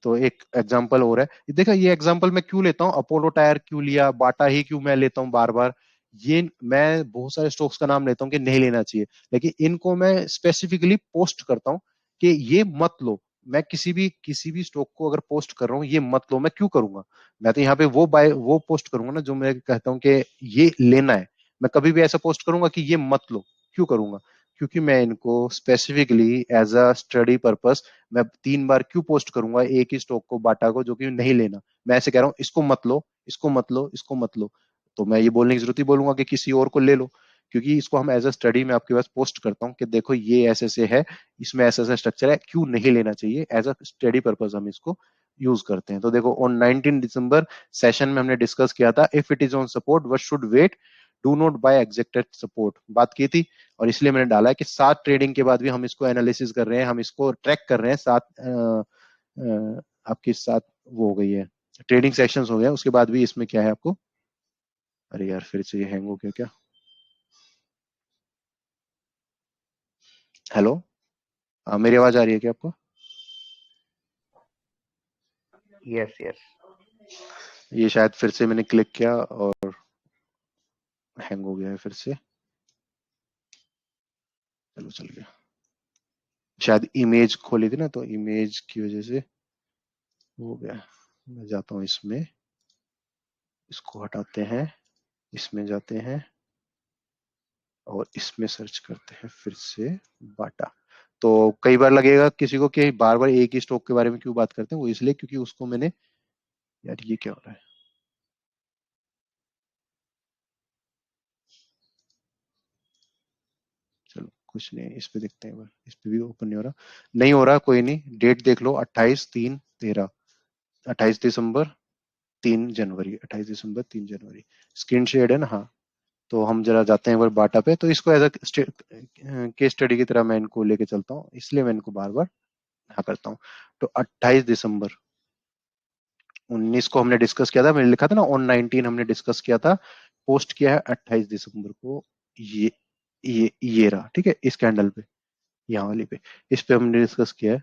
तो एक एग्जांपल और है, देखा ये एग्जांपल मैं क्यों लेता हूँ, अपोलो टायर क्यों लिया, बाटा ही क्यों मैं लेता हूँ बार बार, ये मैं बहुत सारे स्टॉक्स का नाम लेता हूँ कि नहीं लेना चाहिए, लेकिन इनको मैं स्पेसिफिकली पोस्ट करता हूँ कि ये मत लो। मैं किसी भी स्टॉक को अगर पोस्ट कर रहा हूँ ये मत लो, मैं क्यों करूंगा, मैं तो यहाँ पे वो पोस्ट करूंगा ना जो मैं कहता हूँ कि ये लेना है। मैं कभी भी ऐसा पोस्ट करूंगा कि ये मत लो, क्यों करूंगा, क्योंकि मैं इनको specifically as a study purpose मैं 3 बार क्यों पोस्ट करूंगा एक ही स्टॉक को, बाटा को, जो कि नहीं लेना, मैं ऐसे कह रहा हूँ इसको मत लो, इसको मत लो, इसको मत लो, तो मैं ये बोलने की जरूरत ही बोलूंगा कि किसी और को ले लो, क्योंकि इसको हम एज अ स्टडी में आपके पास पोस्ट करता हूँ कि देखो ये ऐसे से है, इसमें ऐसा ऐसा स्ट्रक्चर है, क्यों नहीं लेना चाहिए, एज अ स्टडी पर्पज हम इसको यूज करते हैं। तो देखो ऑन 19 दिसंबर सेशन में हमने डिस्कस किया था, if it is on support what should wait, do not buy exacted support, बात की थी। और इसलिए मैंने डाला है कि 7 ट्रेडिंग के बाद भी हम इसको एनालिसिस कर रहे हैं, हम इसको ट्रैक कर रहे हैं, आपकी 7 वो हो गई है ट्रेडिंग सेशंस हो गए, उसके बाद भी इसमें क्या है आपको, अरे यार फिर से ये हैंग हो गया क्या, हेलो, मेरी आवाज आ रही है क्या आपको? Yes yes. ये शायद फिर से मैंने क्लिक किया और हैंग हो गया है फिर से, चलो चल गया, शायद इमेज खोली थी ना तो इमेज की वजह से हो गया। मैं जाता हूँ इसमें, इसको हटाते हैं, इसमें जाते हैं और इसमें सर्च करते हैं फिर से बाटा। तो कई बार लगेगा किसी को कि बार बार एक ही स्टॉक के बारे में क्यों बात करते हैं, वो इसलिए क्योंकि उसको मैंने, यार ये क्या हो रहा है, चलो कुछ नहीं, इस पे देखते हैं, इस पे भी ओपन नहीं हो रहा, नहीं हो रहा कोई नहीं, डेट देख लो 28/3/13, 28 दिसंबर 3 जनवरी, 28 दिसंबर 3 जनवरी, स्क्रीन शेयर है ना, हाँ। तो हम जरा जाते हैं एक बार बाटा पे, तो इसको एज अ केस स्टडी की तरह मैं इनको लेके चलता हूँ, इसलिए मैं इनको बार बार यहाँ करता हूँ। तो 28 दिसंबर 19 को हमने डिस्कस किया था, मैंने लिखा था ना ऑन 19 हमने डिस्कस किया था, पोस्ट किया है 28 दिसंबर को, ये ये रहा, ठीक है, इस कैंडल पे, यहाँ वाली पे, इस पे हमने डिस्कस किया है।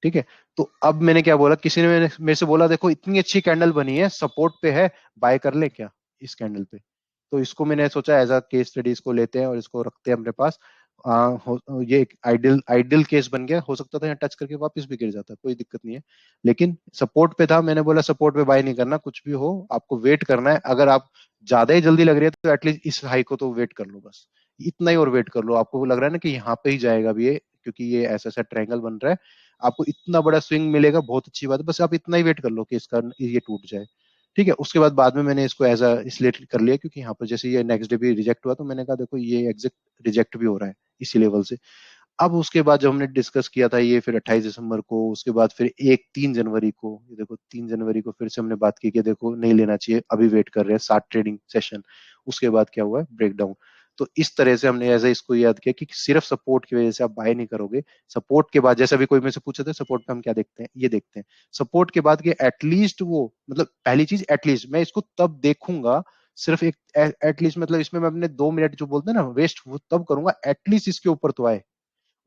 ठीक है, तो अब मैंने क्या बोला, किसी ने मेरे से बोला देखो इतनी अच्छी कैंडल बनी है, सपोर्ट पे है, बाय कर ले क्या इस कैंडल पे, तो इसको मैंने सोचा एज अ केस स्टडी इसको लेते हैं और इसको रखते हैं अपने पास। ये एक आइडियल आइडियल केस बन गया, हो सकता था यहाँ टच करके वापस भी गिर जाता, कोई दिक्कत नहीं है, लेकिन सपोर्ट पे था, मैंने बोला सपोर्ट पे बाय नहीं करना, कुछ भी हो आपको वेट करना है, अगर आप ज्यादा ही जल्दी लग रही है तो एटलीस्ट इस हाई को तो वेट कर लो, बस इतना ही और वेट कर लो, आपको लग रहा है ना कि यहाँ पे ही जाएगा भी ये, क्योंकि ये ऐसा ऐसा ट्रायंगल बन रहा है, आपको इतना बड़ा स्विंग मिलेगा, बहुत अच्छी बात है, बस आप इतना ही वेट कर लो कि इसका ये टूट जाए। ठीक है, उसके बाद में मैंने इसको एज अ इसलिए कर लिया क्योंकि यहाँ पर जैसे ये नेक्स्ट डे भी रिजेक्ट हुआ, तो मैंने कहा देखो ये एग्जिट रिजेक्ट भी हो रहा है इसी लेवल से। अब उसके बाद जब हमने डिस्कस किया था ये, फिर 28 दिसंबर को, उसके बाद फिर 3 जनवरी को, ये देखो 3 जनवरी को फिर से हमने बात की कि देखो नहीं लेना चाहिए, अभी वेट कर रहे हैं 7 ट्रेडिंग सेशन, उसके बाद क्या हुआ है ब्रेकडाउन। तो इस तरह से हमने ऐसा इसको याद किया कि सिर्फ सपोर्ट की वजह से आप बाय नहीं करोगे, सपोर्ट के बाद जैसे अभी कोई मेरे से पूछे थे सपोर्ट पे हम क्या देखते हैं, ये देखते हैं सपोर्ट के बाद के एटलीस्ट वो, मतलब पहली चीज एटलीस्ट मैं इसको तब देखूंगा, सिर्फ एक एटलीस्ट, मतलब इसमें मैं अपने 2 मिनट जो बोलते हैं ना वेस्ट, वो तब करूंगा एटलीस्ट इसके ऊपर तो आए,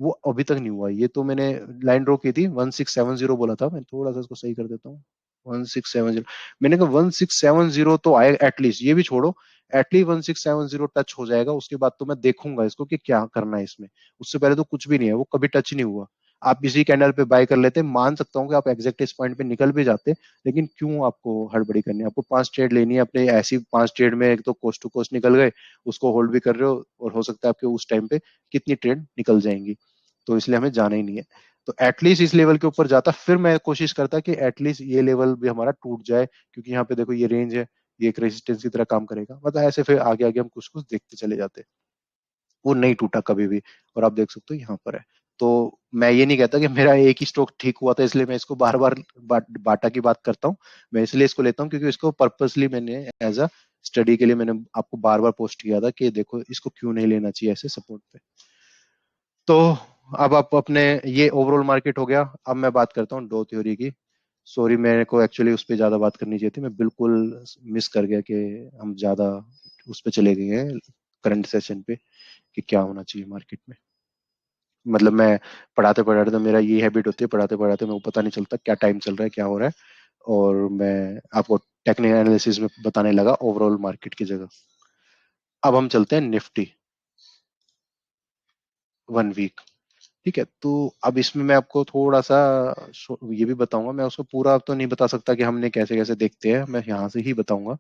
वो अभी तक नहीं हुआ। ये तो मैंने लाइन ड्रॉ की थी 1670 बोला था, मैं थोड़ा सा इसको सही कर देता हूँ, 1670, मैंने कहा 1670 तो आए एटलीस्ट, ये भी छोड़ो, एटलीस्ट 1670 टच हो जाएगा, उसके बाद तो मैं देखूंगा इसको कि क्या करना है इसमें। उससे पहले तो कुछ भी नहीं है, वो कभी टच नहीं हुआ। आप इसी कैंडल पे बाय कर लेते, मान सकता हूँ कि आप एग्जैक्ट इस पॉइंट पे निकल भी जाते, लेकिन क्यों आपको हड़बड़ी करनी है? आपको 5 ट्रेड लेनी है अपने, ऐसी 5 ट्रेड में एक तो कोस्ट टू कोस्ट निकल गए, उसको होल्ड भी कर रहे हो, और हो सकता है आपके उस टाइम पे कितनी ट्रेड निकल जाएंगी। तो इसलिए हमें जाना ही नहीं है। तो एटलीस्ट इस लेवल के ऊपर जाता, फिर मैं कोशिश करता कि एटलीस्ट ये लेवल भी हमारा टूट जाए, क्योंकि यहाँ पे देखो ये रेंज है, ये एक रेजिस्टेंस की तरह काम करेगा, मतलब ऐसे फिर आगे आगे हम कुछ कुछ देखते चले जाते। वो नहीं टूटा कभी भी, और आप देख सकते हो यहाँ पर है। तो मैं ये नहीं कहता कि मेरा एक ही स्ट्रोक ठीक हुआ था इसलिए मैं इसको बार बार बाटा की बात करता हूँ। मैं इसलिए इसको लेता हूँ क्योंकि इसको पर्पसली मैंने एज अ स्टडी के लिए मैंने आपको बार बार पोस्ट किया था कि देखो इसको क्यों नहीं लेना चाहिए ऐसे सपोर्ट पे। तो अब आप अपने, ये ओवरऑल मार्केट हो गया। अब मैं बात करता हूँ डो थ्योरी की। सॉरी, मेरे को एक्चुअली उस पर ज्यादा बात करनी चाहिए थी, मैं बिल्कुल मिस कर गया कि हम ज्यादा उस पर चले गए हैं करंट सेशन पे कि क्या होना चाहिए मार्केट में। मतलब मैं पढ़ाते पढ़ाते, तो मेरा ये हैबिट होती है, पढ़ाते पढ़ाते मेरे को पता नहीं चलता क्या टाइम चल रहा है, क्या हो रहा है, और मैं आपको टेक्निकल एनालिसिस में बताने लगा ओवरऑल मार्केट की जगह। अब हम चलते हैं निफ्टी 1 वीक। ठीक है, तो अब इसमें मैं आपको थोड़ा सा ये भी बताऊंगा। मैं उसको पूरा तो नहीं बता सकता कि हमने कैसे कैसे देखते हैं, मैं यहाँ से ही बताऊंगा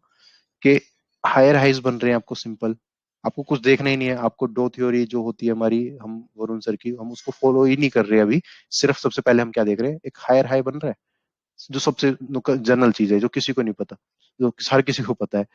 कि हायर हाइज बन रहे हैं आपको सिंपल। आपको कुछ देखना ही नहीं है, आपको डो थ्योरी जो होती है हमारी, हम वरुण सर की, हम उसको फॉलो ही नहीं कर रहे अभी। सिर्फ सबसे पहले हम क्या देख रहे हैं, एक हायर हाई बन रहा है, जो सबसे जनरल चीज है, जो किसी को नहीं पता, जो हर किसी को पता है,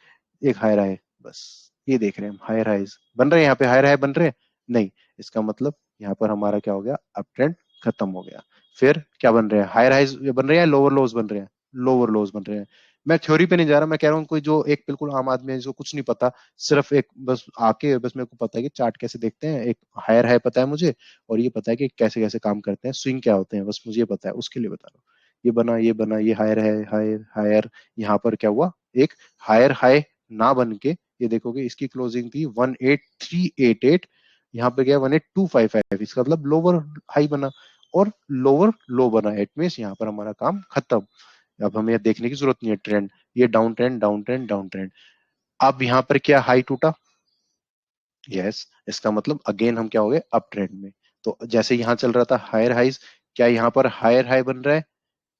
एक हायर हाई। बस ये देख रहे हैं हम, हायर हाइज बन रहे हैं यहाँ पे, हायर हाई बन रहे हैं। नहीं, इसका मतलब यहाँ पर हमारा क्या हो गया, अप ट्रेंड खत्म हो गया। फिर क्या बन रहे हैं, हायर हाइज बन रहे हैं, लोअर लोज बन रहे हैं, लोअर लोज बन रहे हैं। मैं थ्योरी पे नहीं जा रहा, मैं कह रहा हूँ कोई जो एक बिल्कुल आम आदमी है जिसको कुछ नहीं पता, सिर्फ एक बस आके, बस मेरे को पता है कि चार्ट कैसे देखते हैं, एक हायर हाई पता है मुझे, और ये पता है कि कैसे कैसे काम करते हैं, स्विंग क्या होते हैं, बस मुझे ये पता है, उसके लिए बता रहा हूँ। ये बना, ये बना, ये हायर है, हायर हायर। यहाँ पर क्या हुआ, एक हायर हाई ना बन के, ये देखोगे इसकी क्लोजिंग थी 18388, यहाँ पे गया 18255, इसका मतलब लोअर हाई बना और लोअर लो बना, एट मीन्स यहाँ पर हमारा काम खत्म। अब हमें देखने की जरूरत नहीं है ट्रेंड, ये down trend down trend down trend. अब यहाँ पर क्या हाई टूटा, यस, इसका मतलब अगेन हम क्या हो गए, अप ट्रेंड में। तो जैसे यहाँ चल रहा था हायर हाइज, क्या यहाँ पर हायर हाई बन रहा है,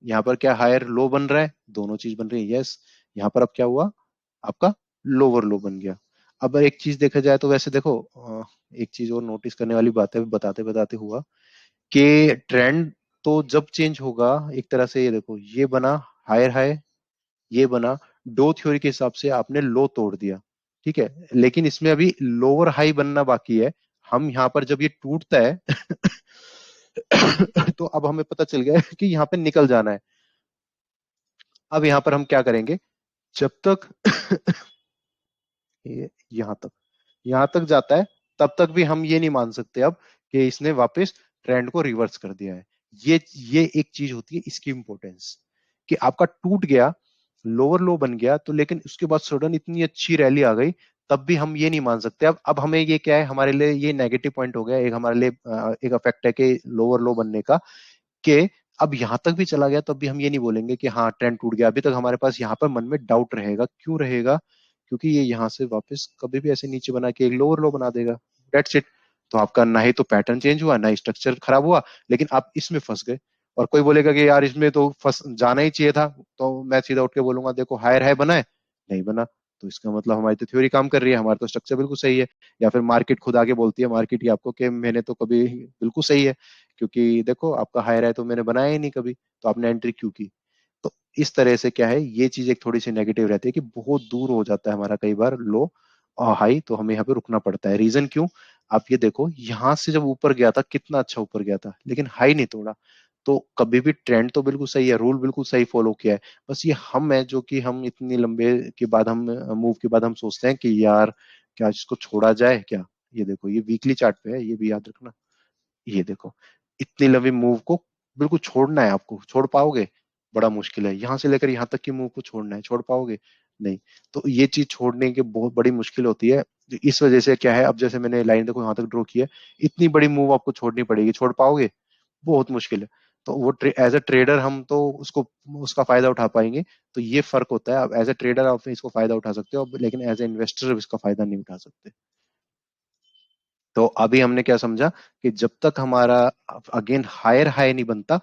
यहाँ पर क्या हायर लो बन रहा है, दोनों चीज बन रही है, यस। यहाँ पर अब क्या हुआ, आपका लोअर लो बन गया। अब एक चीज देखा जाए तो वैसे देखो, एक चीज और नोटिस करने वाली बात है, बताते बताते हुआ कि ट्रेंड तो जब चेंज होगा, एक तरह से ये देखो, ये बना हायर हाई, ये बना, डो थ्योरी के हिसाब से आपने लो तोड़ दिया, ठीक है, लेकिन इसमें अभी लोअर हाई बनना बाकी है। हम यहाँ पर जब ये टूटता है तो अब हमें पता चल गया है कि यहाँ पे निकल जाना है। अब यहाँ पर हम क्या करेंगे, जब तक ये यहाँ तक जाता है, तब तक भी हम ये नहीं मान सकते अब कि इसने वापस ट्रेंड को रिवर्स कर दिया है। ये एक चीज होती है इसकी इंपॉर्टेंस, कि आपका टूट गया, लोअर लो बन गया, तो लेकिन उसके बाद सडन इतनी अच्छी रैली आ गई, तब भी हम ये नहीं मान सकते। अब हमें ये क्या है, हमारे लिए ये नेगेटिव पॉइंट हो गया एक, हमारे लिए एक अफेक्ट है कि लोअर लो बनने का, कि अब यहां तक भी चला गया तब भी हम ये नहीं बोलेंगे कि हाँ ट्रेंड टूट गया। अभी तक हमारे पास यहाँ पर मन में डाउट रहेगा, क्यों रहेगा, क्योंकि ये यहाँ से वापस कभी भी ऐसे नीचे बना के एक लोअर लो बना देगा, दैट्स इट। तो आपका ना ही तो पैटर्न चेंज हुआ, ना स्ट्रक्चर खराब हुआ, लेकिन आप इसमें फंस गए। और कोई बोलेगा कि यार इसमें तो फंस जाना ही चाहिए था, तो मैं सीधा उठ के बोलूंगा देखो हायर हाई बना है, नहीं बना, तो इसका मतलब हमारी तो थ्योरी काम कर रही है, हमारा तो स्ट्रक्चर बिल्कुल सही है। या फिर मार्केट खुद आके बोलती है, मार्केट ही आपको, कि मैंने तो कभी बिल्कुल सही है, क्योंकि देखो आपका हायर है तो मैंने बनाया ही नहीं कभी, तो आपने एंट्री क्यों की। तो इस तरह से क्या है, ये चीज एक थोड़ी सी नेगेटिव रहती है कि बहुत दूर हो जाता है हमारा कई बार लो और हाई, तो हमें यहाँ पे रुकना पड़ता है। रीजन क्यों, आप ये देखो, यहाँ से जब ऊपर गया था कितना अच्छा ऊपर गया था, लेकिन हाई नहीं तोड़ा। तो कभी भी ट्रेंड तो बिल्कुल सही है, रूल बिल्कुल सही फॉलो किया है, बस ये हम है जो कि हम इतनी लंबे के बाद, हम मूव के बाद हम सोचते हैं कि यार क्या इसको छोड़ा जाए क्या। ये देखो, ये वीकली चार्ट पे है, ये भी याद रखना। ये देखो, इतनी लंबी मूव को बिल्कुल छोड़ना है आपको, छोड़ पाओगे, बड़ा मुश्किल है। यहाँ से लेकर यहाँ तक की मूव को छोड़ना है, छोड़ पाओगे, नहीं। तो ये चीज छोड़ने की बहुत बड़ी मुश्किल होती है। इस वजह से क्या है, अब जैसे मैंने लाइन देखो यहाँ तक ड्रॉ की है, इतनी बड़ी मूव आपको छोड़नी पड़ेगी, छोड़ पाओगे, बहुत मुश्किल है। तो वो एज अ ट्रेडर हम तो उसको उसका फायदा उठा पाएंगे। तो ये फर्क होता है, अब एज अ ट्रेडर आप इसको फायदा उठा सकते हो, लेकिन एज ए इन्वेस्टर इसका फायदा नहीं उठा सकते। तो अभी हमने क्या समझा कि जब तक हमारा अगेन हायर हाई नहीं बनता,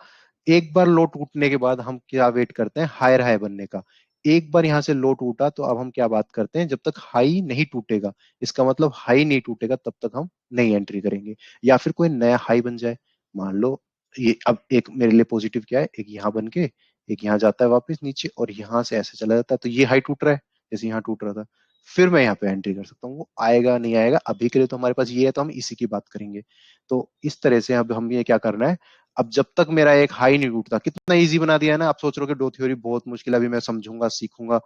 एक बार लो टूटने के बाद हम क्या वेट करते हैं, हायर हाई बनने का। एक बार यहां से लो टूटा तो अब हम क्या बात करते हैं, जब तक हाई नहीं टूटेगा, इसका मतलब हाई नहीं टूटेगा तब तक हम नहीं एंट्री करेंगे। या फिर कोई नया हाई बन जाए, मान लो ये अब एक मेरे लिए पॉजिटिव क्या है, एक यहाँ बन के एक यहाँ जाता है वापस नीचे और यहाँ से ऐसे चला जाता है, तो ये हाई टूट रहा है जैसे यहाँ टूट रहा था, फिर मैं यहाँ पे एंट्री कर सकता हूँ। वो आएगा नहीं आएगा अभी के लिए तो हमारे पास ये है, तो हम इसी की बात करेंगे। तो इस तरह से अब हम ये क्या करना है, अब जब तक मेरा एक हाई नहीं टूटता, कितना इजी बना दिया है ना। आप सोच रहे हो कि डो थ्योरी बहुत मुश्किल है, अभी मैं समझूंगा सीखूंगा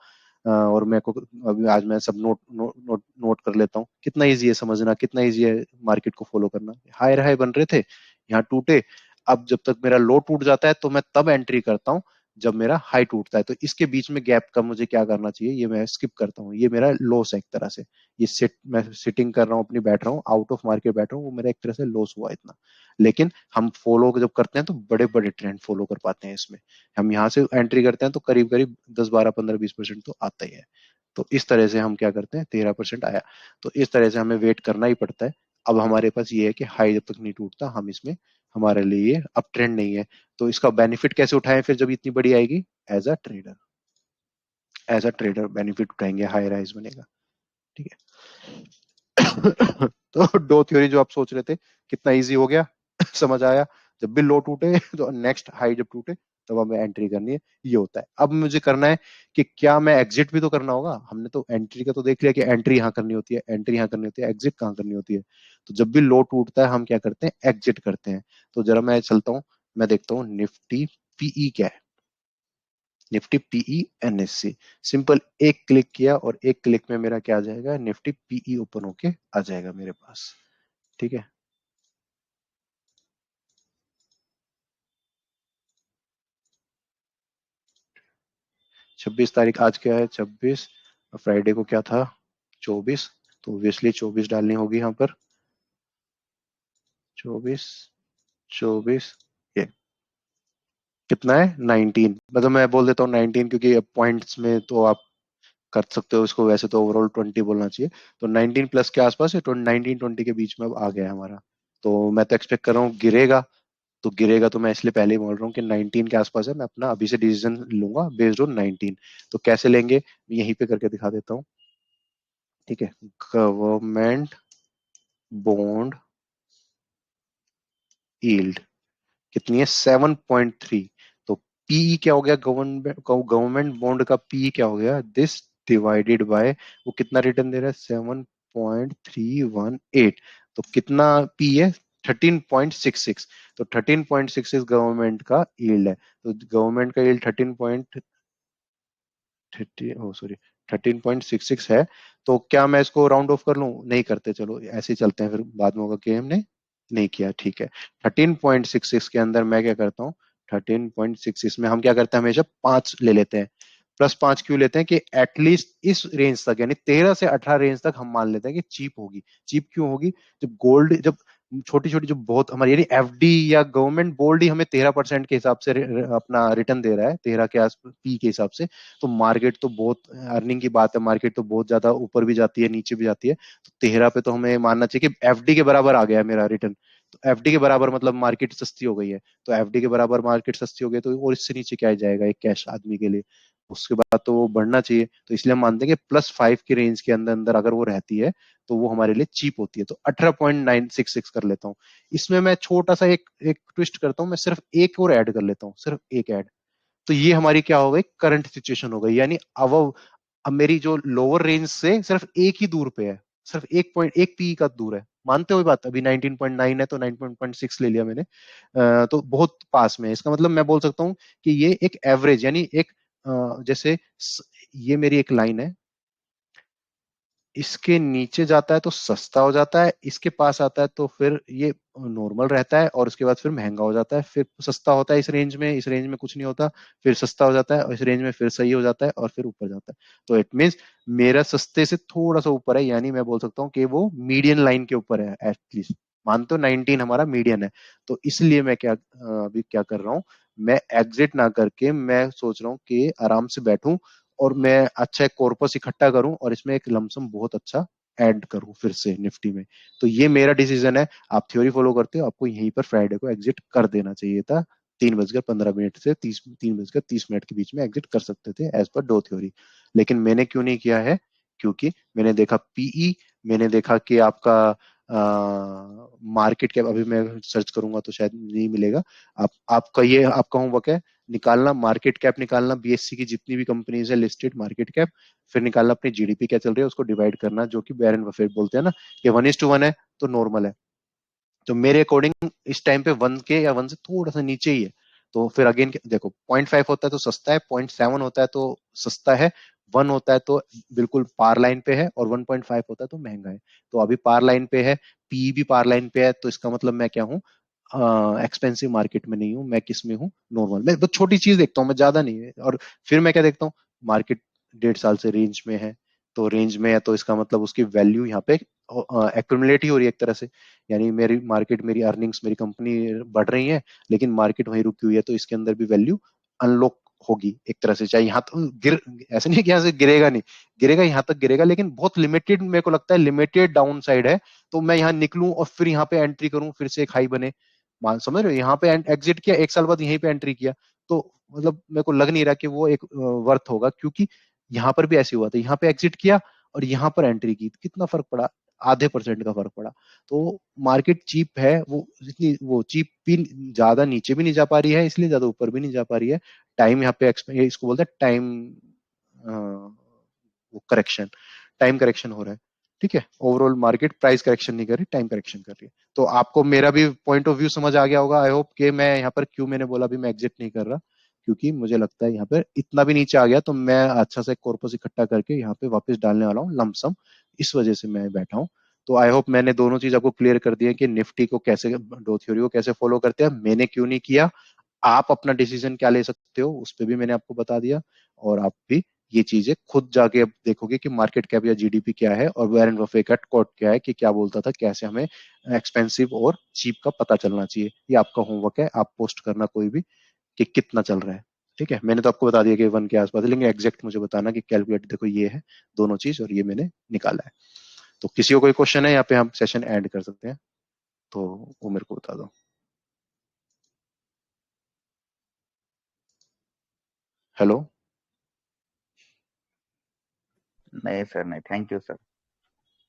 और मैं को अभी आज मैं सब नोट कर लेता हूँ। कितना इजी है समझना, कितना इजी है मार्केट को फॉलो करना। हायर हाई बन रहे थे, यहाँ टूटे, अब जब तक मेरा लो टूट जाता है तो मैं तब एंट्री करता हूँ जब मेरा हाई टूटता है। तो इसके बीच में गैप का मुझे क्या करना चाहिए, ये मैं स्किप करता हूँ। ये मेरा लॉस है एक तरह से, ये मैं सिटिंग कर रहा हूँ अपनी, बैठ रहा हूँ आउट ऑफ मार्केट बैठ रहा हूँ, वो मेरा एक तरह से लॉस हुआ इतना। लेकिन हम फॉलो जब करते हैं तो बड़े बड़े ट्रेंड फॉलो कर पाते हैं इसमें। हम यहाँ से एंट्री करते हैं तो करीब करीब 10 12 15 20% तो आता ही है। तो इस तरह से हम क्या करते हैं, 13% आया, तो इस तरह से हमें वेट करना ही पड़ता है। अब हमारे पास ये है कि हाई जब तक नहीं टूटता हम इसमें, हमारे लिए ये अब ट्रेंड नहीं है। तो इसका बेनिफिट कैसे उठाएं फिर जब इतनी बड़ी आएगी, as a trader, as a trader benefit उठाएंगे, हाई राइज बनेगा। ठीक है। तो दो थ्योरी जो आप सोच रहे थे कितना इजी हो गया। समझ आया, जब भी लो टूटे तो नेक्स्ट हाई जब टूटे तब हमें एंट्री करनी है, ये होता है। अब मुझे करना है कि क्या मैं एग्जिट भी तो करना होगा। हमने तो एंट्री का तो देख लिया कि एंट्री यहाँ करनी होती है, एंट्री यहाँ करनी होती है, एग्जिट कहाँ करनी होती है। तो जब भी लो टूटता है हम क्या करते हैं, एग्जिट करते हैं। तो जरा मैं चलता हूँ, मैं देखता हूँ निफ्टी पीई क्या है, निफ्टी पीई एनएससी। सिंपल एक क्लिक किया और एक क्लिक में मेरा क्या आ जाएगा, निफ्टी पीई ओपन होके आ जाएगा मेरे पास। ठीक है, 26 तारीख, आज क्या है 26, फ्राइडे को क्या था 24, तो ऑब्वियसली 24 डालनी होगी यहाँ पर। 24, 24, ये कितना है 19, मतलब मैं बोल देता हूँ 19 क्योंकि पॉइंट्स में तो आप कर सकते हो इसको, वैसे तो ओवरऑल 20 बोलना चाहिए। तो 19 प्लस के आसपास है, 19 20 के बीच में अब आ गया है हमारा। तो मैं तो एक्सपेक्ट कर रहा हूँ गिरेगा, तो गिरेगा तो मैं इसलिए पहले ही बोल रहा हूँ कि 19 के आसपास है। मैं अपना अभी से डिसीजन लूंगा बेस्ड ऑन 19। तो कैसे लेंगे, यहीं पे करके दिखा देता हूँ। ठीक है, गवर्नमेंट बॉन्ड यील्ड कितनी है, 7.3। तो पी क्या हो गया, गवर्नमेंट बॉन्ड का पी क्या हो गया, दिस डिवाइडेड बाय वो कितना रिटर्न दे रहा है, 7.318। तो कितना पी है, 13.66। तो 13.66 गवर्नमेंट का यील्ड है। तो गवर्नमेंट का यील्ड 13.66 है। तो क्या मैं इसको राउंड ऑफ कर लूं, नहीं करते, चलो ऐसे ही चलते हैं, फिर बाद में होगा कि हमने नहीं किया। ठीक है, 13.66 के अंदर मैं क्या करता हूँ, 13.66 में हम क्या करते हैं, हमेशा 5 ले लेते हैं। +5 क्यों लेते हैं कि एटलीस्ट इस रेंज तक, यानी 13 से 18 रेंज तक हम मान लेते हैं कि चीप होगी। चीप क्यों होगी, जब गोल्ड, जब छोटी छोटी जो बहुत हमारी यानी एफडी या गवर्नमेंट बोल्ड ही हमें 13% के हिसाब से अपना रिटर्न दे रहा है, 13 के आस पी के हिसाब से, तो मार्केट तो बहुत अर्निंग की बात है, मार्केट तो बहुत ज्यादा ऊपर भी जाती है नीचे भी जाती है। तो 13 पे तो हमें मानना चाहिए कि एफडी के बराबर आ गया है मेरा रिटर्न। तो एफडी के बराबर मतलब मार्केट सस्ती हो गई है, तो एफडी के बराबर मार्केट सस्ती हो गई, तो और इससे नीचे क्या जाएगा एक कैश आदमी के लिए, उसके बाद तो वो बढ़ना चाहिए। तो इसलिए हम मानते हैं कि +5 की रेंज के अंदर अंदर अगर वो रहती है तो वो हमारे लिए चीप होती है। तो 18.966 कर लेता हूँ। इसमें मैं छोटा सा एक एक ट्विस्ट करता हूँ, मैं सिर्फ एक और ऐड कर लेता हूँ, सिर्फ एक ऐड। तो ये हमारी क्या हो गई, करंट सिचुएशन हो गई, यानी अब मेरी जो लोअर रेंज से सिर्फ एक ही दूर पे है, सिर्फ 1.1 पी का दूर है। मानते हो ये बात, अभी 19.9 है तो 9.6 ले लिया मैंने, तो बहुत पास में है। इसका मतलब मैं बोल सकता हूँ कि ये एक एवरेज, यानी एक जैसे ये मेरी एक लाइन है, इसके नीचे जाता है तो सस्ता हो जाता है, इसके पास आता है तो फिर ये नॉर्मल रहता है, और उसके बाद फिर महंगा हो जाता है, फिर सस्ता होता है इस रेंज में कुछ नहीं होता, फिर सस्ता हो जाता है, और इस रेंज में फिर सही हो जाता है, और फिर ऊपर जाता है। तो इट मीन्स मेरा सस्ते से थोड़ा सा ऊपर है, यानी मैं बोल सकता हूँ कि वो मीडियन लाइन के ऊपर है एटलीस्ट, मानते हो 19 हमारा मीडियन है। तो इसलिए मैं अभी क्या कर रहा हूँ, मैं एग्जिट ना करके मैं सोच रहा हूँ कि आराम से बैठूं और मैं अच्छा एक कॉर्पस इकट्ठा करूं और इसमें एक लमसम बहुत अच्छा ऐड करूं फिर से निफ्टी में। तो ये मेरा डिसीजन है। आप थ्योरी फॉलो करते हो, आपको यहीं पर फ्राइडे को एग्जिट कर देना चाहिए था। 3:15 से 3:30 के बीच में एग्जिट कर सकते थे एज पर डो थ्योरी। लेकिन मैंने क्यों नहीं किया है, क्योंकि मैंने देखा पीई, मैंने देखा कि आपका मार्केट कैप, अभी मैं सर्च करूंगा तो शायद नहीं मिलेगा। आपका ये आपका होमवर्क है, निकालना मार्केट कैप, निकालना बीएससी की जितनी भी कंपनीज है लिस्टेड मार्केट कैप, फिर निकालना अपनी जीडीपी क्या चल रही है, उसको डिवाइड करना, जो कि बैरन बफेट बोलते हैं ना कि 1:1 है तो नॉर्मल है। तो मेरे अकॉर्डिंग इस टाइम पे 1 के या 1 से थोड़ा सा नीचे ही है। तो फिर अगेन देखो 0.5 होता है तो सस्ता है, 0.7 होता है तो सस्ता है, 1 होता है तो बिल्कुल पार लाइन पे है, और 1.5 होता है तो महंगा है। तो अभी पार लाइन पे है, पी भी पार लाइन पे है, तो इसका मतलब मैं क्या हूँ, एक्सपेंसिव मार्केट में नहीं हूँ, मैं किस में हूँ, नॉर्मल। मैं बस छोटी चीज देखता हूँ, मैं ज्यादा नहीं है। और फिर मैं क्या देखता हूँ, मार्केट 1.5 साल से रेंज में है, तो रेंज में है तो इसका मतलब उसकी वैल्यू यहाँ पे एक्यूमुलेट ही हो रही है एक तरह से। यानी मेरी मार्केट, मेरी अर्निंग्स, मेरी कंपनी बढ़ रही है, लेकिन मार्केट वहीं रुकी हुई है, तो इसके अंदर भी वैल्यू अनलॉक होगी एक तरह से। चाहे यहाँ तो गिर, ऐसे नहीं कि यहाँ से गिरेगा नहीं, गिरेगा, यहाँ तक गिरेगा, लेकिन बहुत लिमिटेड, मेरे को लगता है लिमिटेड डाउन साइड है। तो मैं यहाँ निकलूं और फिर यहाँ पे एंट्री करूं, फिर से एक हाई बने, मान समझ रहे हो, यहाँ पे एग्जिट किया, 1 साल बाद यहीं पे एंट्री किया, तो मतलब मेरे को लग नहीं रहा कि वो एक वर्थ होगा। क्योंकि यहाँ पर भी ऐसे हुआ था, यहाँ पे एग्जिट किया और यहाँ पर एंट्री की, तो कितना फर्क पड़ा, ½ % का फर्क पड़ा। तो मार्केट चीप है, वो इतनी वो चीप भी ज्यादा नीचे भी नहीं जा पा रही है, इसलिए ज्यादा ऊपर भी नहीं जा पा रही है। टाइम यहाँ पे ये इसको बोलते हैं टाइम, वो करेक्शन, टाइम करेक्शन हो रहा है। ठीक है, ओवरऑल मार्केट प्राइस करेक्शन नहीं कर रही, टाइम करेक्शन कर रही है। तो आपको मेरा भी पॉइंट ऑफ व्यू समझ आ गया होगा, आई होप, कि मैं यहाँ पर क्यों मैंने बोला भी मैं एग्जिट नहीं कर रहा। क्योंकि मुझे लगता है यहाँ पर इतना भी नीचे आ गया तो मैं अच्छा से कॉर्पस इकट्ठा करके यहाँ पे वापस डालने वाला हूँ लमसम, इस वजह से मैं बैठा हूँ। तो आई होप मैंने दोनों चीज आपको क्लियर कर दी है कि निफ्टी को कैसे, डो थ्योरी को कैसे फॉलो करते हैं, मैंने क्यों नहीं किया, आप अपना डिसीजन क्या ले सकते हो उस पर भी मैंने आपको बता दिया। और आप भी ये चीजें खुद जाके अब देखोगे कि मार्केट कैप या जीडीपी क्या है और वॉरेन बफेट का कोट क्या है, कि क्या बोलता था, कैसे हमें एक्सपेंसिव और चीप का पता चलना चाहिए। ये आपका होमवर्क है, आप पोस्ट करना कोई भी कि कितना चल रहा है। ठीक है, मैंने तो आपको बता दिया कि 1 के आसपास है, लेकिन एग्जैक्ट मुझे बताना कि कैलकुलेट देखो ये है दोनों चीज, और ये मैंने निकाला है। तो किसी को कोई क्वेश्चन है, यहाँ पे हम सेशन एंड कर सकते हैं, तो वो मेरे को बता दो। हेलो। नहीं सर, नहीं, थैंक यू सर।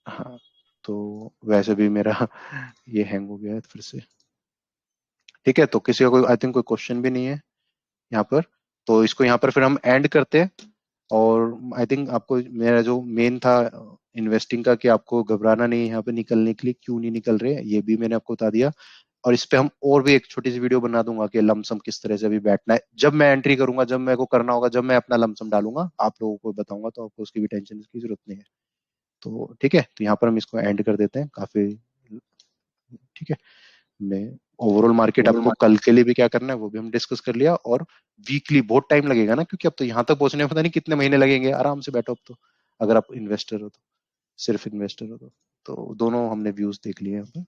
हाँ, तो वैसे भी मेरा ये हैंग हो गया है फिर से। ठीक है, तो किसी का कोई, आई थिंक कोई क्वेश्चन भी नहीं है यहाँ पर, तो इसको यहाँ पर फिर हम एंड करते हैं। और आई थिंक आपको मेरा जो मेन था इन्वेस्टिंग का, कि आपको घबराना नहीं है यहाँ पे निकलने के लिए, क्यों नहीं निकल रहे, ये भी मैंने आपको बता दिया। और इस पे हम और भी एक छोटी सी वीडियो बना दूंगा कि लमसम किस तरह से अभी बैठना है, जब मैं एंट्री करूंगा, जब मेरे को करना होगा, जब मैं अपना लमसम डालूंगा आप लोगों को बताऊंगा, तो आपको उसकी भी टेंशन की जरूरत नहीं है। तो ठीक है, तो यहाँ पर हम इसको एंड कर देते हैं काफी। ठीक है, मैं ओवरऑल मार्केट आपको कल के लिए भी क्या करना है वो भी हम डिस्कस कर लिया, और वीकली बहुत टाइम लगेगा ना, क्योंकि अब तो यहाँ तक पहुंचने में पता नहीं कितने महीने लगेंगे, आराम से बैठो अब तो, अगर आप इन्वेस्टर हो तो, सिर्फ इन्वेस्टर हो तो दोनों हमने व्यूज देख लिए हैं।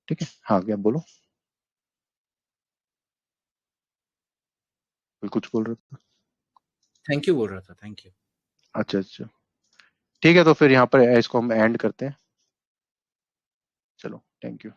ठीक है, हाँ क्या बोलो, कोई कुछ बोल रहे थे? थैंक यू बोल रहा था, थैंक यू। अच्छा अच्छा, ठीक है, तो फिर यहाँ पर इसको हम एंड करते हैं। चलो, थैंक यू।